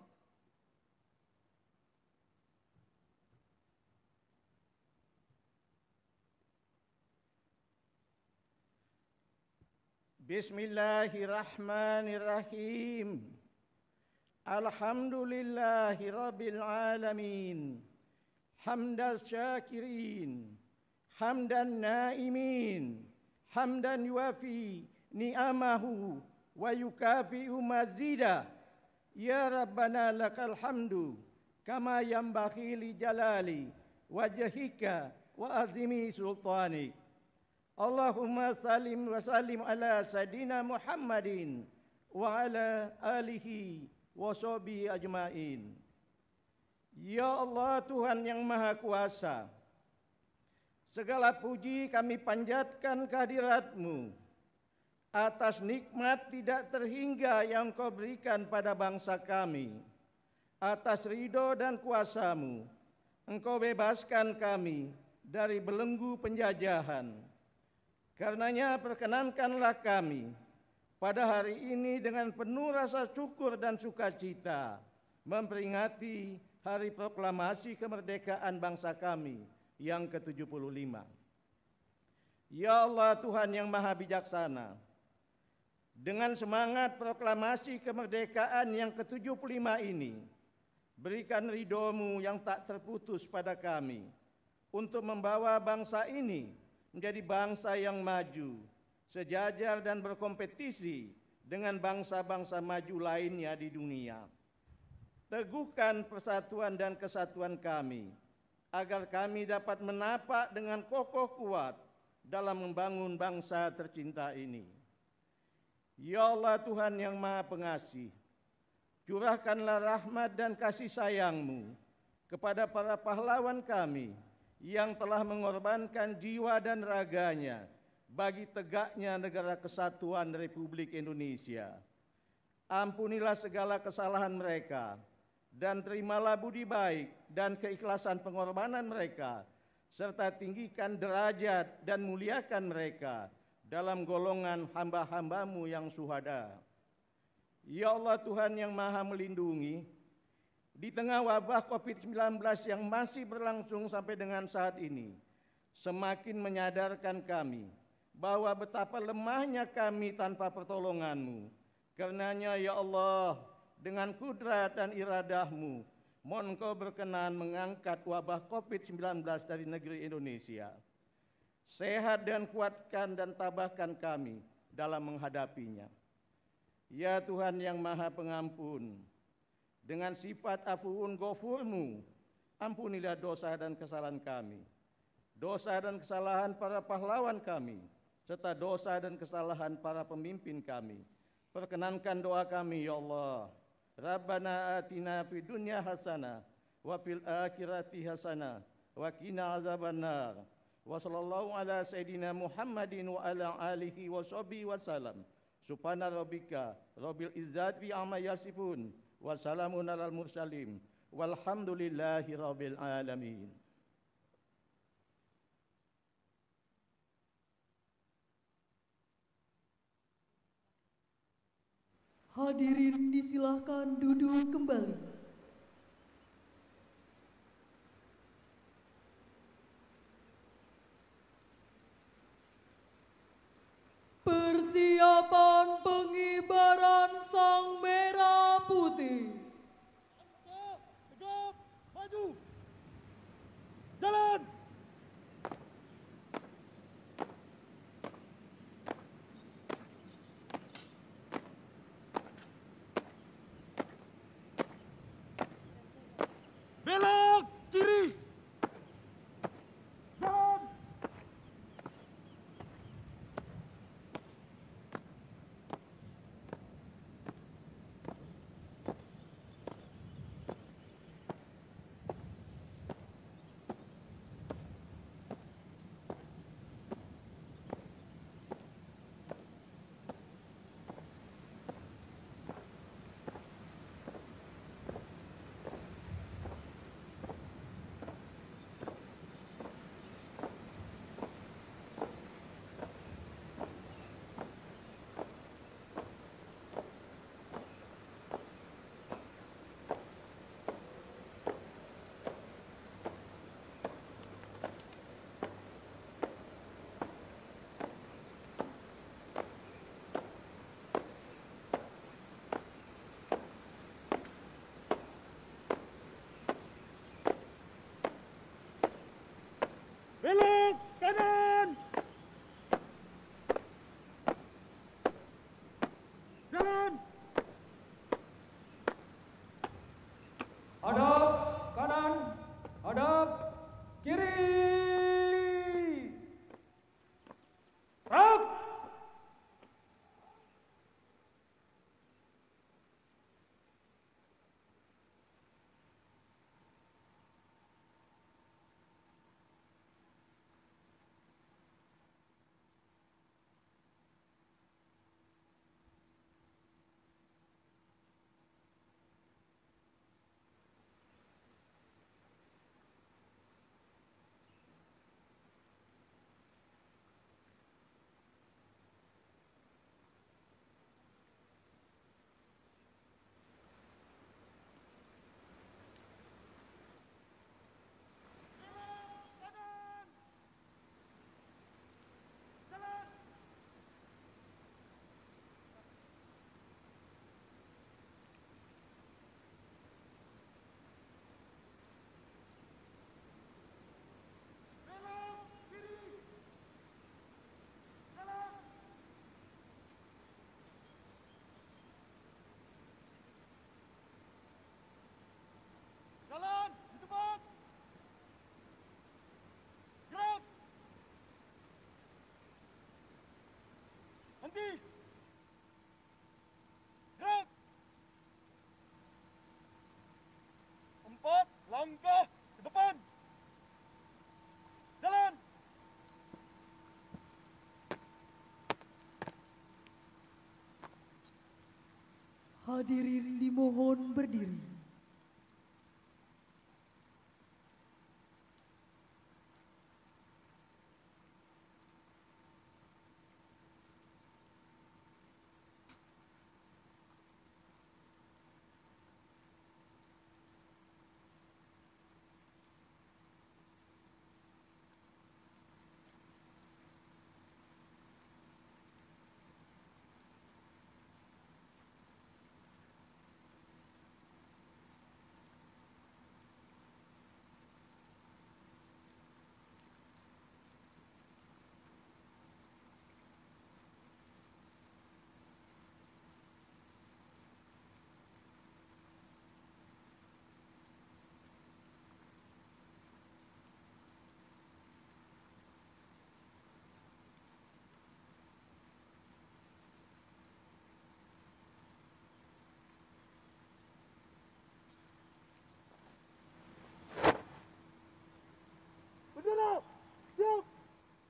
Speaker 18: Bismillahirrahmanirrahim. Alhamdulillahi Rabbil Alamin. Hamdan syakirin. Hamdan naimin. Hamdan yuafi ni'amahu wa yukafi'u mazida. Ya Rabbana lakal hamdu. Kama yambaghi li jalali wajhika wa azimi sultanik. Allahumma salim wa salim ala Sayyidina Muhammadin wa ala alihi wa sahbihi ajmain. Ya Allah Tuhan yang Maha Kuasa, segala puji kami panjatkan kehadirat-Mu atas nikmat tidak terhingga yang Kau berikan pada bangsa kami. Atas ridho dan kuasa-Mu, Engkau bebaskan kami dari belenggu penjajahan. Karenanya perkenankanlah kami pada hari ini dengan penuh rasa syukur dan sukacita memperingati Hari Proklamasi Kemerdekaan bangsa kami yang ke-75. Ya Allah Tuhan yang Maha Bijaksana, dengan semangat proklamasi kemerdekaan yang ke-75 ini, berikan ridho-Mu yang tak terputus pada kami untuk membawa bangsa ini menjadi bangsa yang maju, sejajar dan berkompetisi dengan bangsa-bangsa maju lainnya di dunia. Teguhkan persatuan dan kesatuan kami, agar kami dapat menapak dengan kokoh kuat dalam membangun bangsa tercinta ini. Ya Allah Tuhan yang Maha Pengasih, curahkanlah rahmat dan kasih sayang-Mu kepada para pahlawan kami yang telah mengorbankan jiwa dan raganya bagi tegaknya negara kesatuan Republik Indonesia. Ampunilah segala kesalahan mereka, dan terimalah budi baik dan keikhlasan pengorbanan mereka, serta tinggikan derajat dan muliakan mereka dalam golongan hamba-hamba-Mu yang syuhada. Ya Allah Tuhan yang Maha Melindungi, di tengah wabah COVID-19 yang masih berlangsung sampai dengan saat ini, semakin menyadarkan kami bahwa betapa lemahnya kami tanpa pertolongan-Mu. Karenanya ya Allah, dengan kudrat dan iradah-Mu, mohon Engkau berkenan mengangkat wabah COVID-19 dari negeri Indonesia. Sehat dan kuatkan dan tabahkan kami dalam menghadapinya. Ya Tuhan yang Maha Pengampun, dengan sifat afuun ghafur-Mu, ampunilah dosa dan kesalahan kami, dosa dan kesalahan para pahlawan kami, serta dosa dan kesalahan para pemimpin kami. Perkenankan doa kami ya Allah. Rabbana atina fid dunya hasanah wa fil akhirati hasanah wa qina azabannar. Wa sallallahu ala sayyidina Muhammadin wa ala alihi wa sahbihi wasallam. Subhana rabbika rabbil izzati amma yasifun wa salamun alal mursalin walhamdulillahi rabbil alamin.
Speaker 13: Hadirin disilahkan duduk kembali. Persiapan pengibaran Sang Merah Putih.
Speaker 14: Tegap, maju, jalan. Belok kiri. Jalan. Belok kanan. Jalan.
Speaker 13: Hadap kanan, hadap kiri. Rak.
Speaker 14: Jalan di tempat. Gerak. Henti. Gerak. 4 langkah ke depan. Jalan.
Speaker 13: Hadirin dimohon berdiri.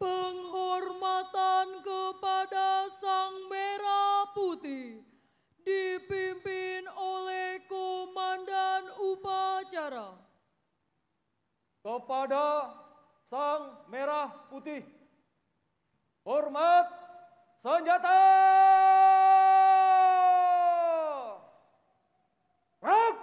Speaker 13: Penghormatan kepada Sang Merah Putih dipimpin oleh Komandan Upacara. Kepada Sang Merah Putih, hormat senjata. Rak.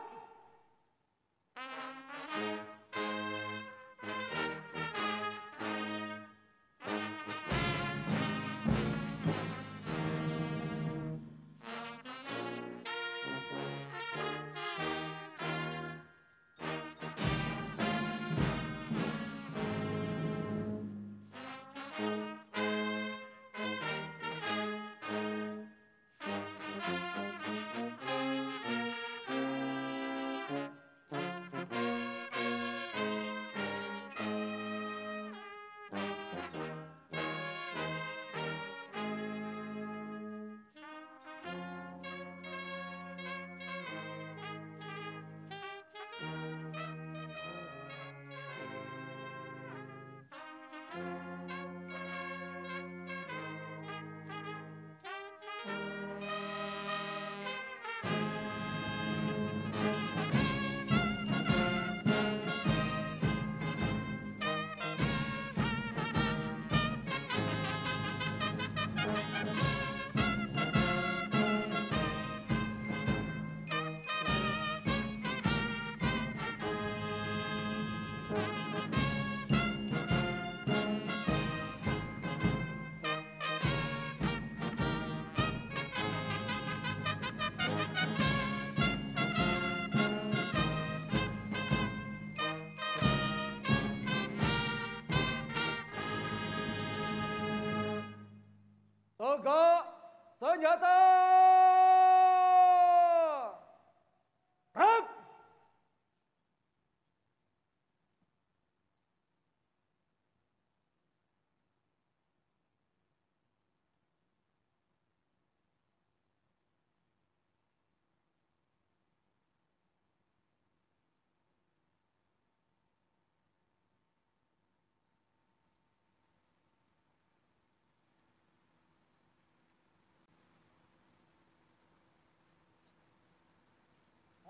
Speaker 14: Tegak senjata. Gerak.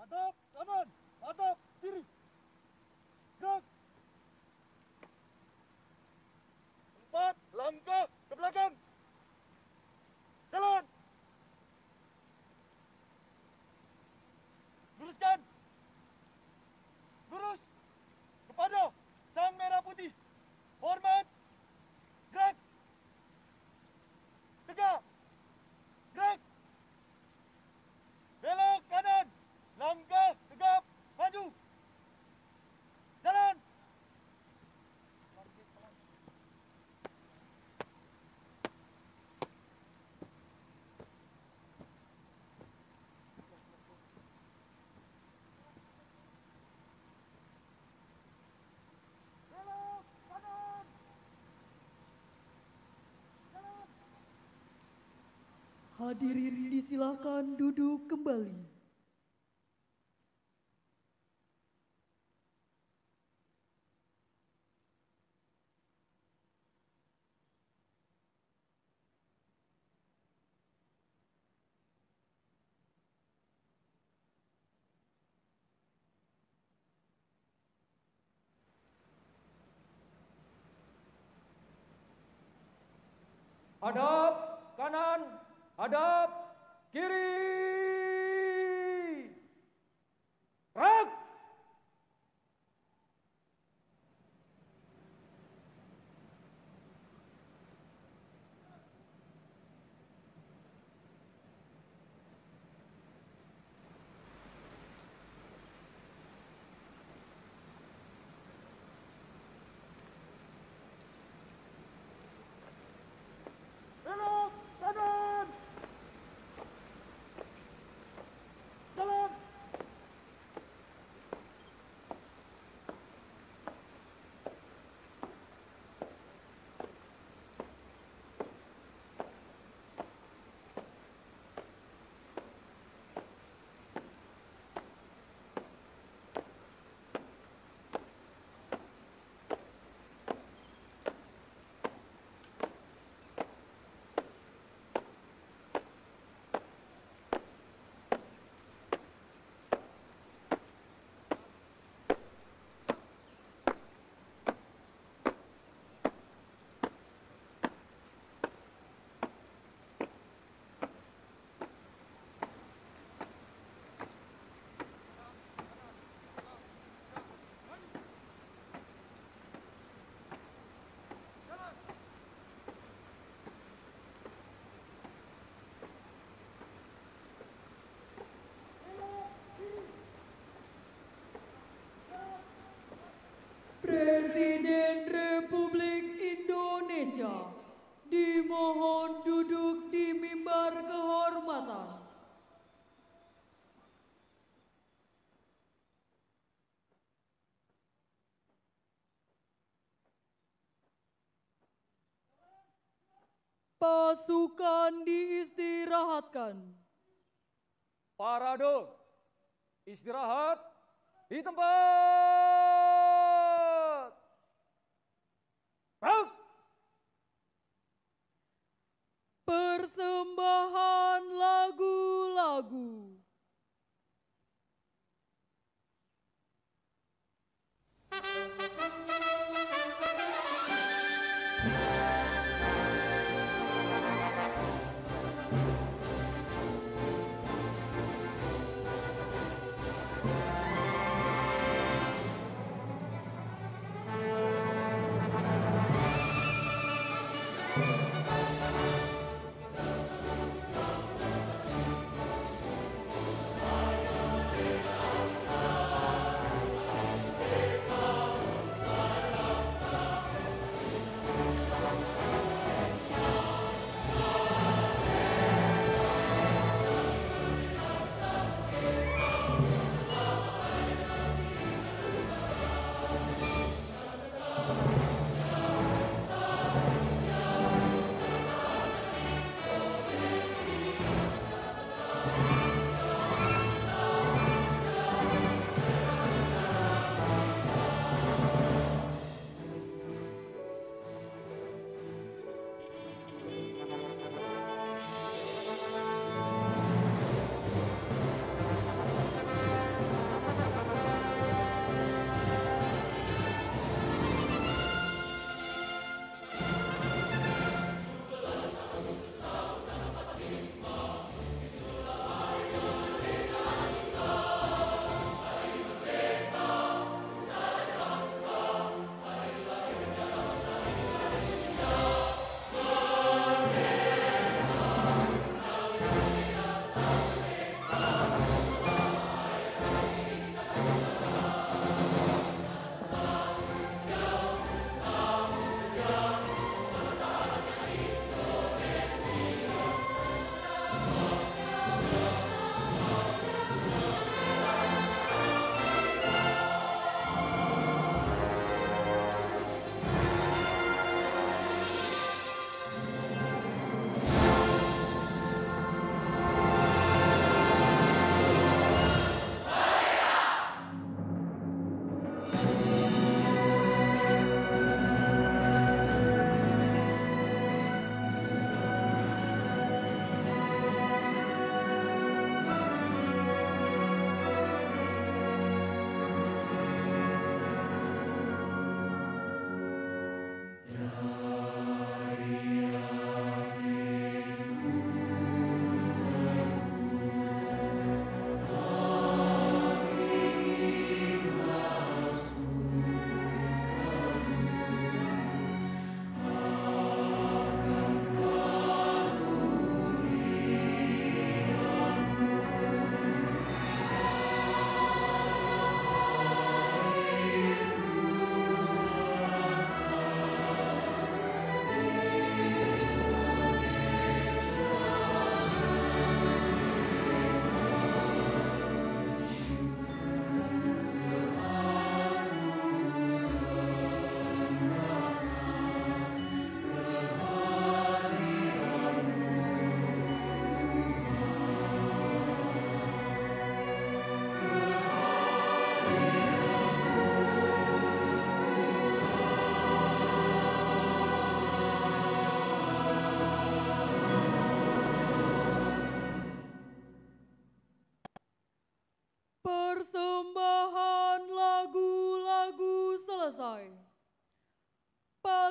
Speaker 14: Hadap kanan, hadap kiri. Gerak. 4 langkah ke belakang. Jalan. Luruskan. Lurus kepada sang merah putih. Hormat. Gerak. Tegak. Gerak. Belok kanan. Langkah tegap maju. Jalan. Belok kanan. Jalan.
Speaker 13: Hadirin disilakan duduk kembali.
Speaker 14: Hadap kanan, hadap kiri. Gerak. Belok kanan. Jalan.
Speaker 13: Presiden Republik Indonesia dimohon duduk di mimbar kehormatan. Pasukan diistirahatkan.
Speaker 14: Parade. Istirahat di tempat. Gerak.
Speaker 13: Persembahan lagu-lagu.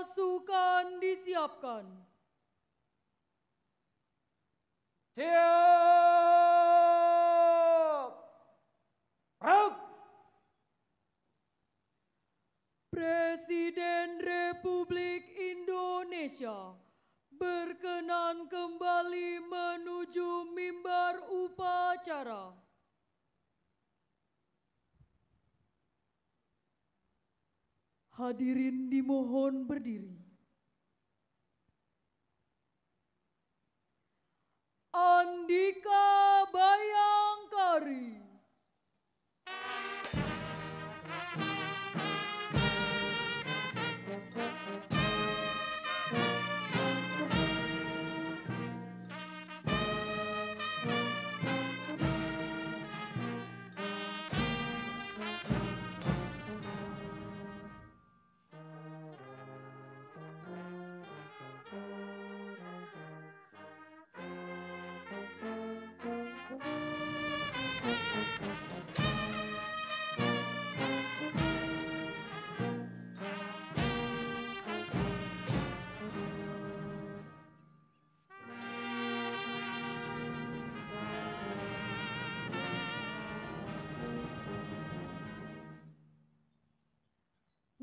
Speaker 13: pasukan disiapkan.
Speaker 14: Siap! Ruk!
Speaker 13: Presiden Republik Indonesia berkenan kembali menuju mimbar upacara. Hadirin dimohon berdiri. Andika Bayangkari.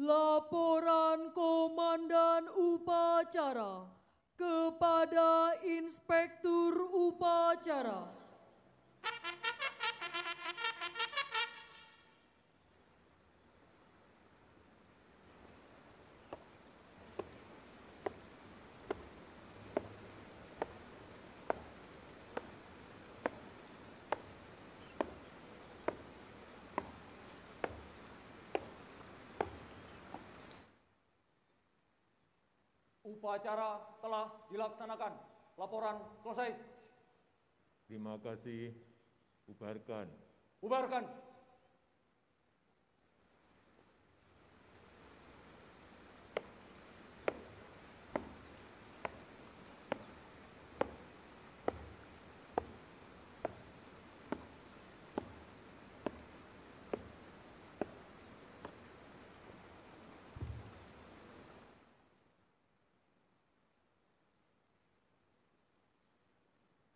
Speaker 13: Laporan Komandan Upacara kepada Inspektur Upacara.
Speaker 14: Upacara telah dilaksanakan. Laporan selesai.
Speaker 17: Terima kasih. Bubarkan.
Speaker 14: Bubarkan.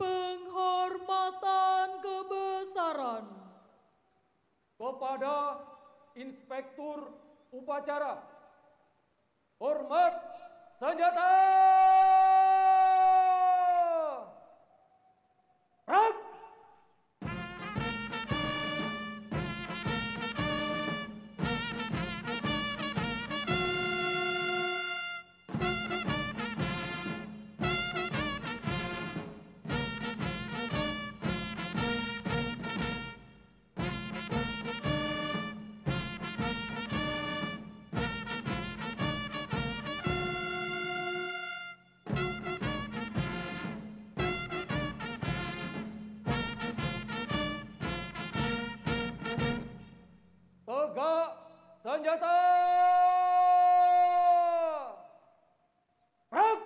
Speaker 13: Penghormatan kebesaran
Speaker 14: kepada Inspektur Upacara. Hormat senjata! Rak! Tegak senjata! Rak!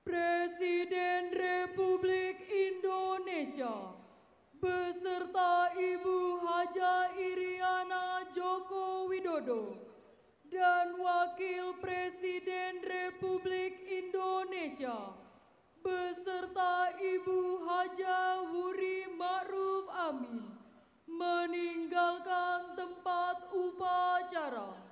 Speaker 13: Presiden Republik Indonesia beserta Ibu Haja Iriana Joko Widodo dan Wakil Presiden Republik Indonesia beserta Ibu Haja Wuri Ma'ruf Amin meninggalkan tempat upacara.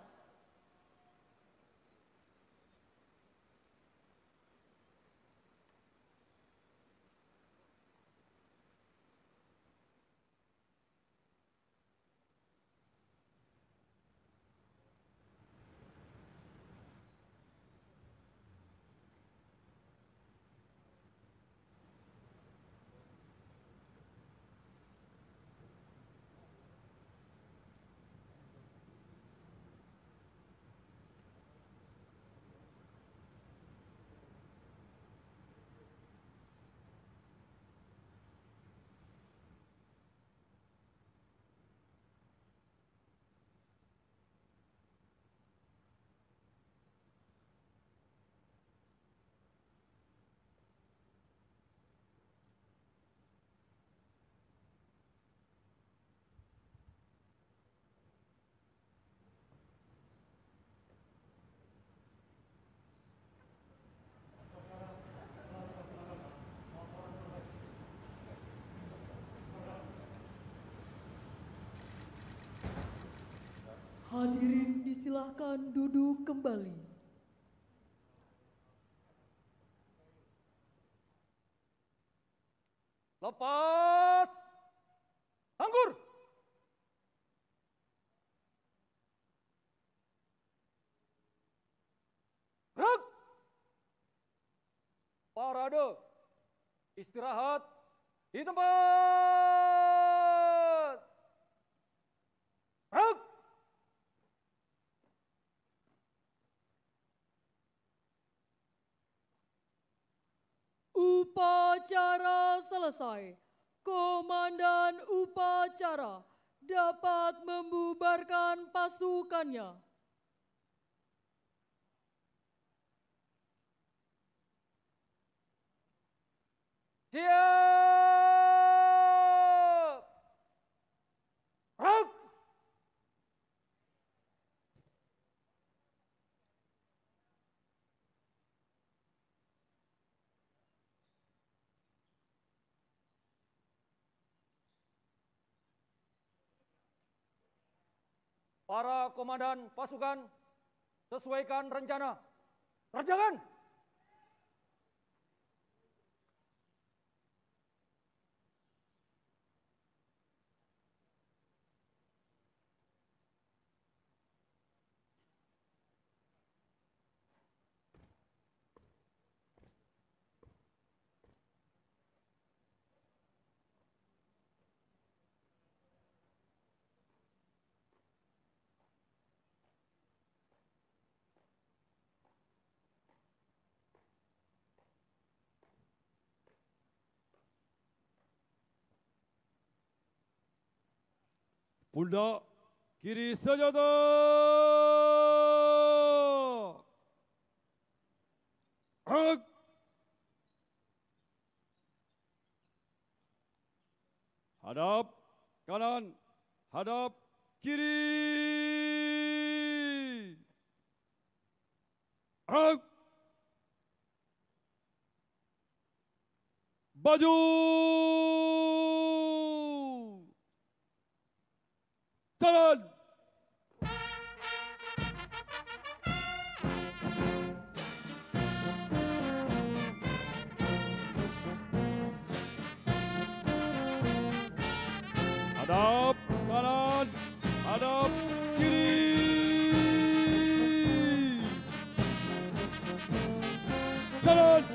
Speaker 13: Hadirin disilahkan duduk kembali.
Speaker 14: Lepas. Anggur. Gerak. Parade. Istirahat di tempat. Gerak.
Speaker 13: Upacara selesai. Komandan upacara dapat membubarkan pasukannya.
Speaker 14: Siap. Gerak. Para komandan pasukan, sesuaikan rencana. Kerjakan!
Speaker 15: Pundak kiri senjata. Gerak. Hadap kanan, hadap kiri. Gerak. Baju. Jalan. Hadap kanan, hadap kiri. Jalan.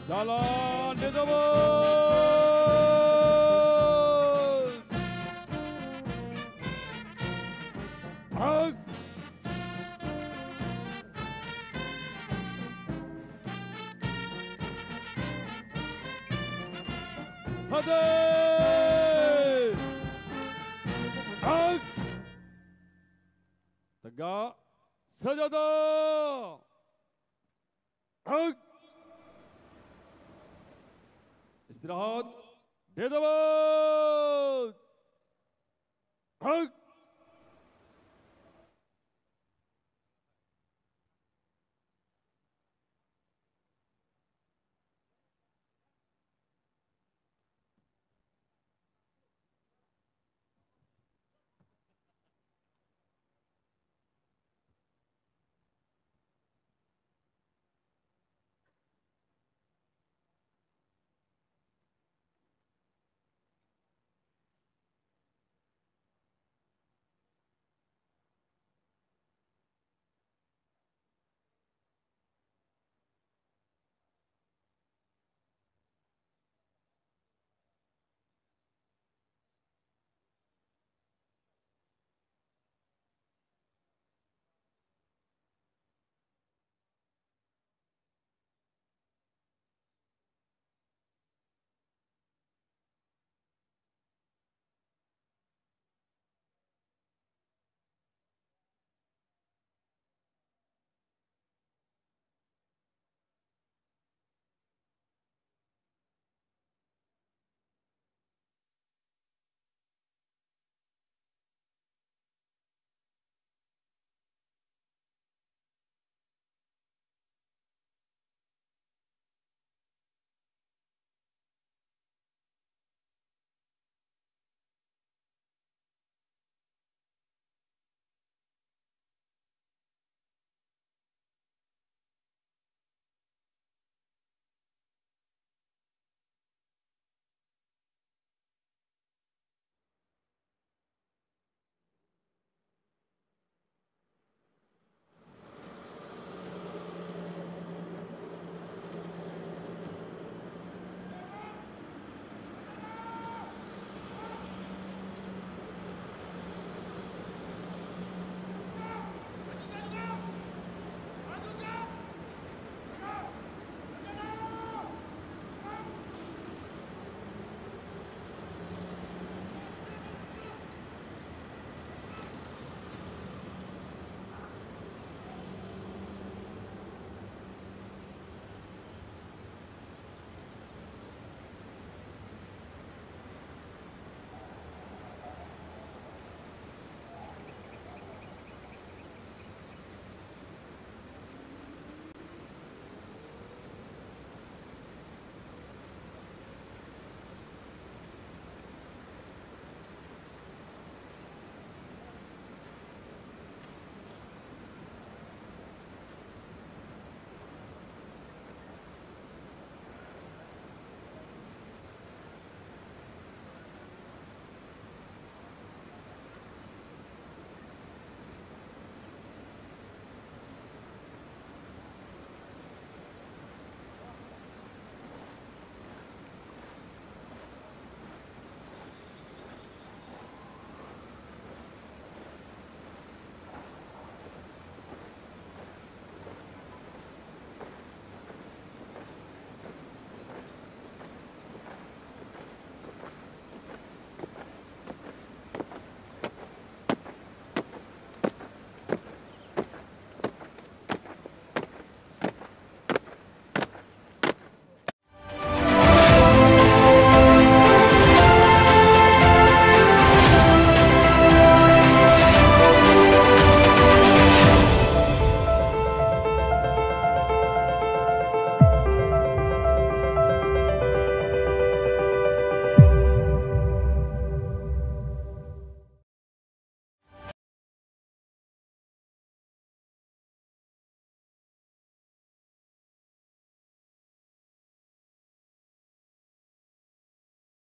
Speaker 15: Jalan di depan. Gerak. Hati. Gerak. Tegak. Senjata. Gerak. Istirahat di tempat. Gerak.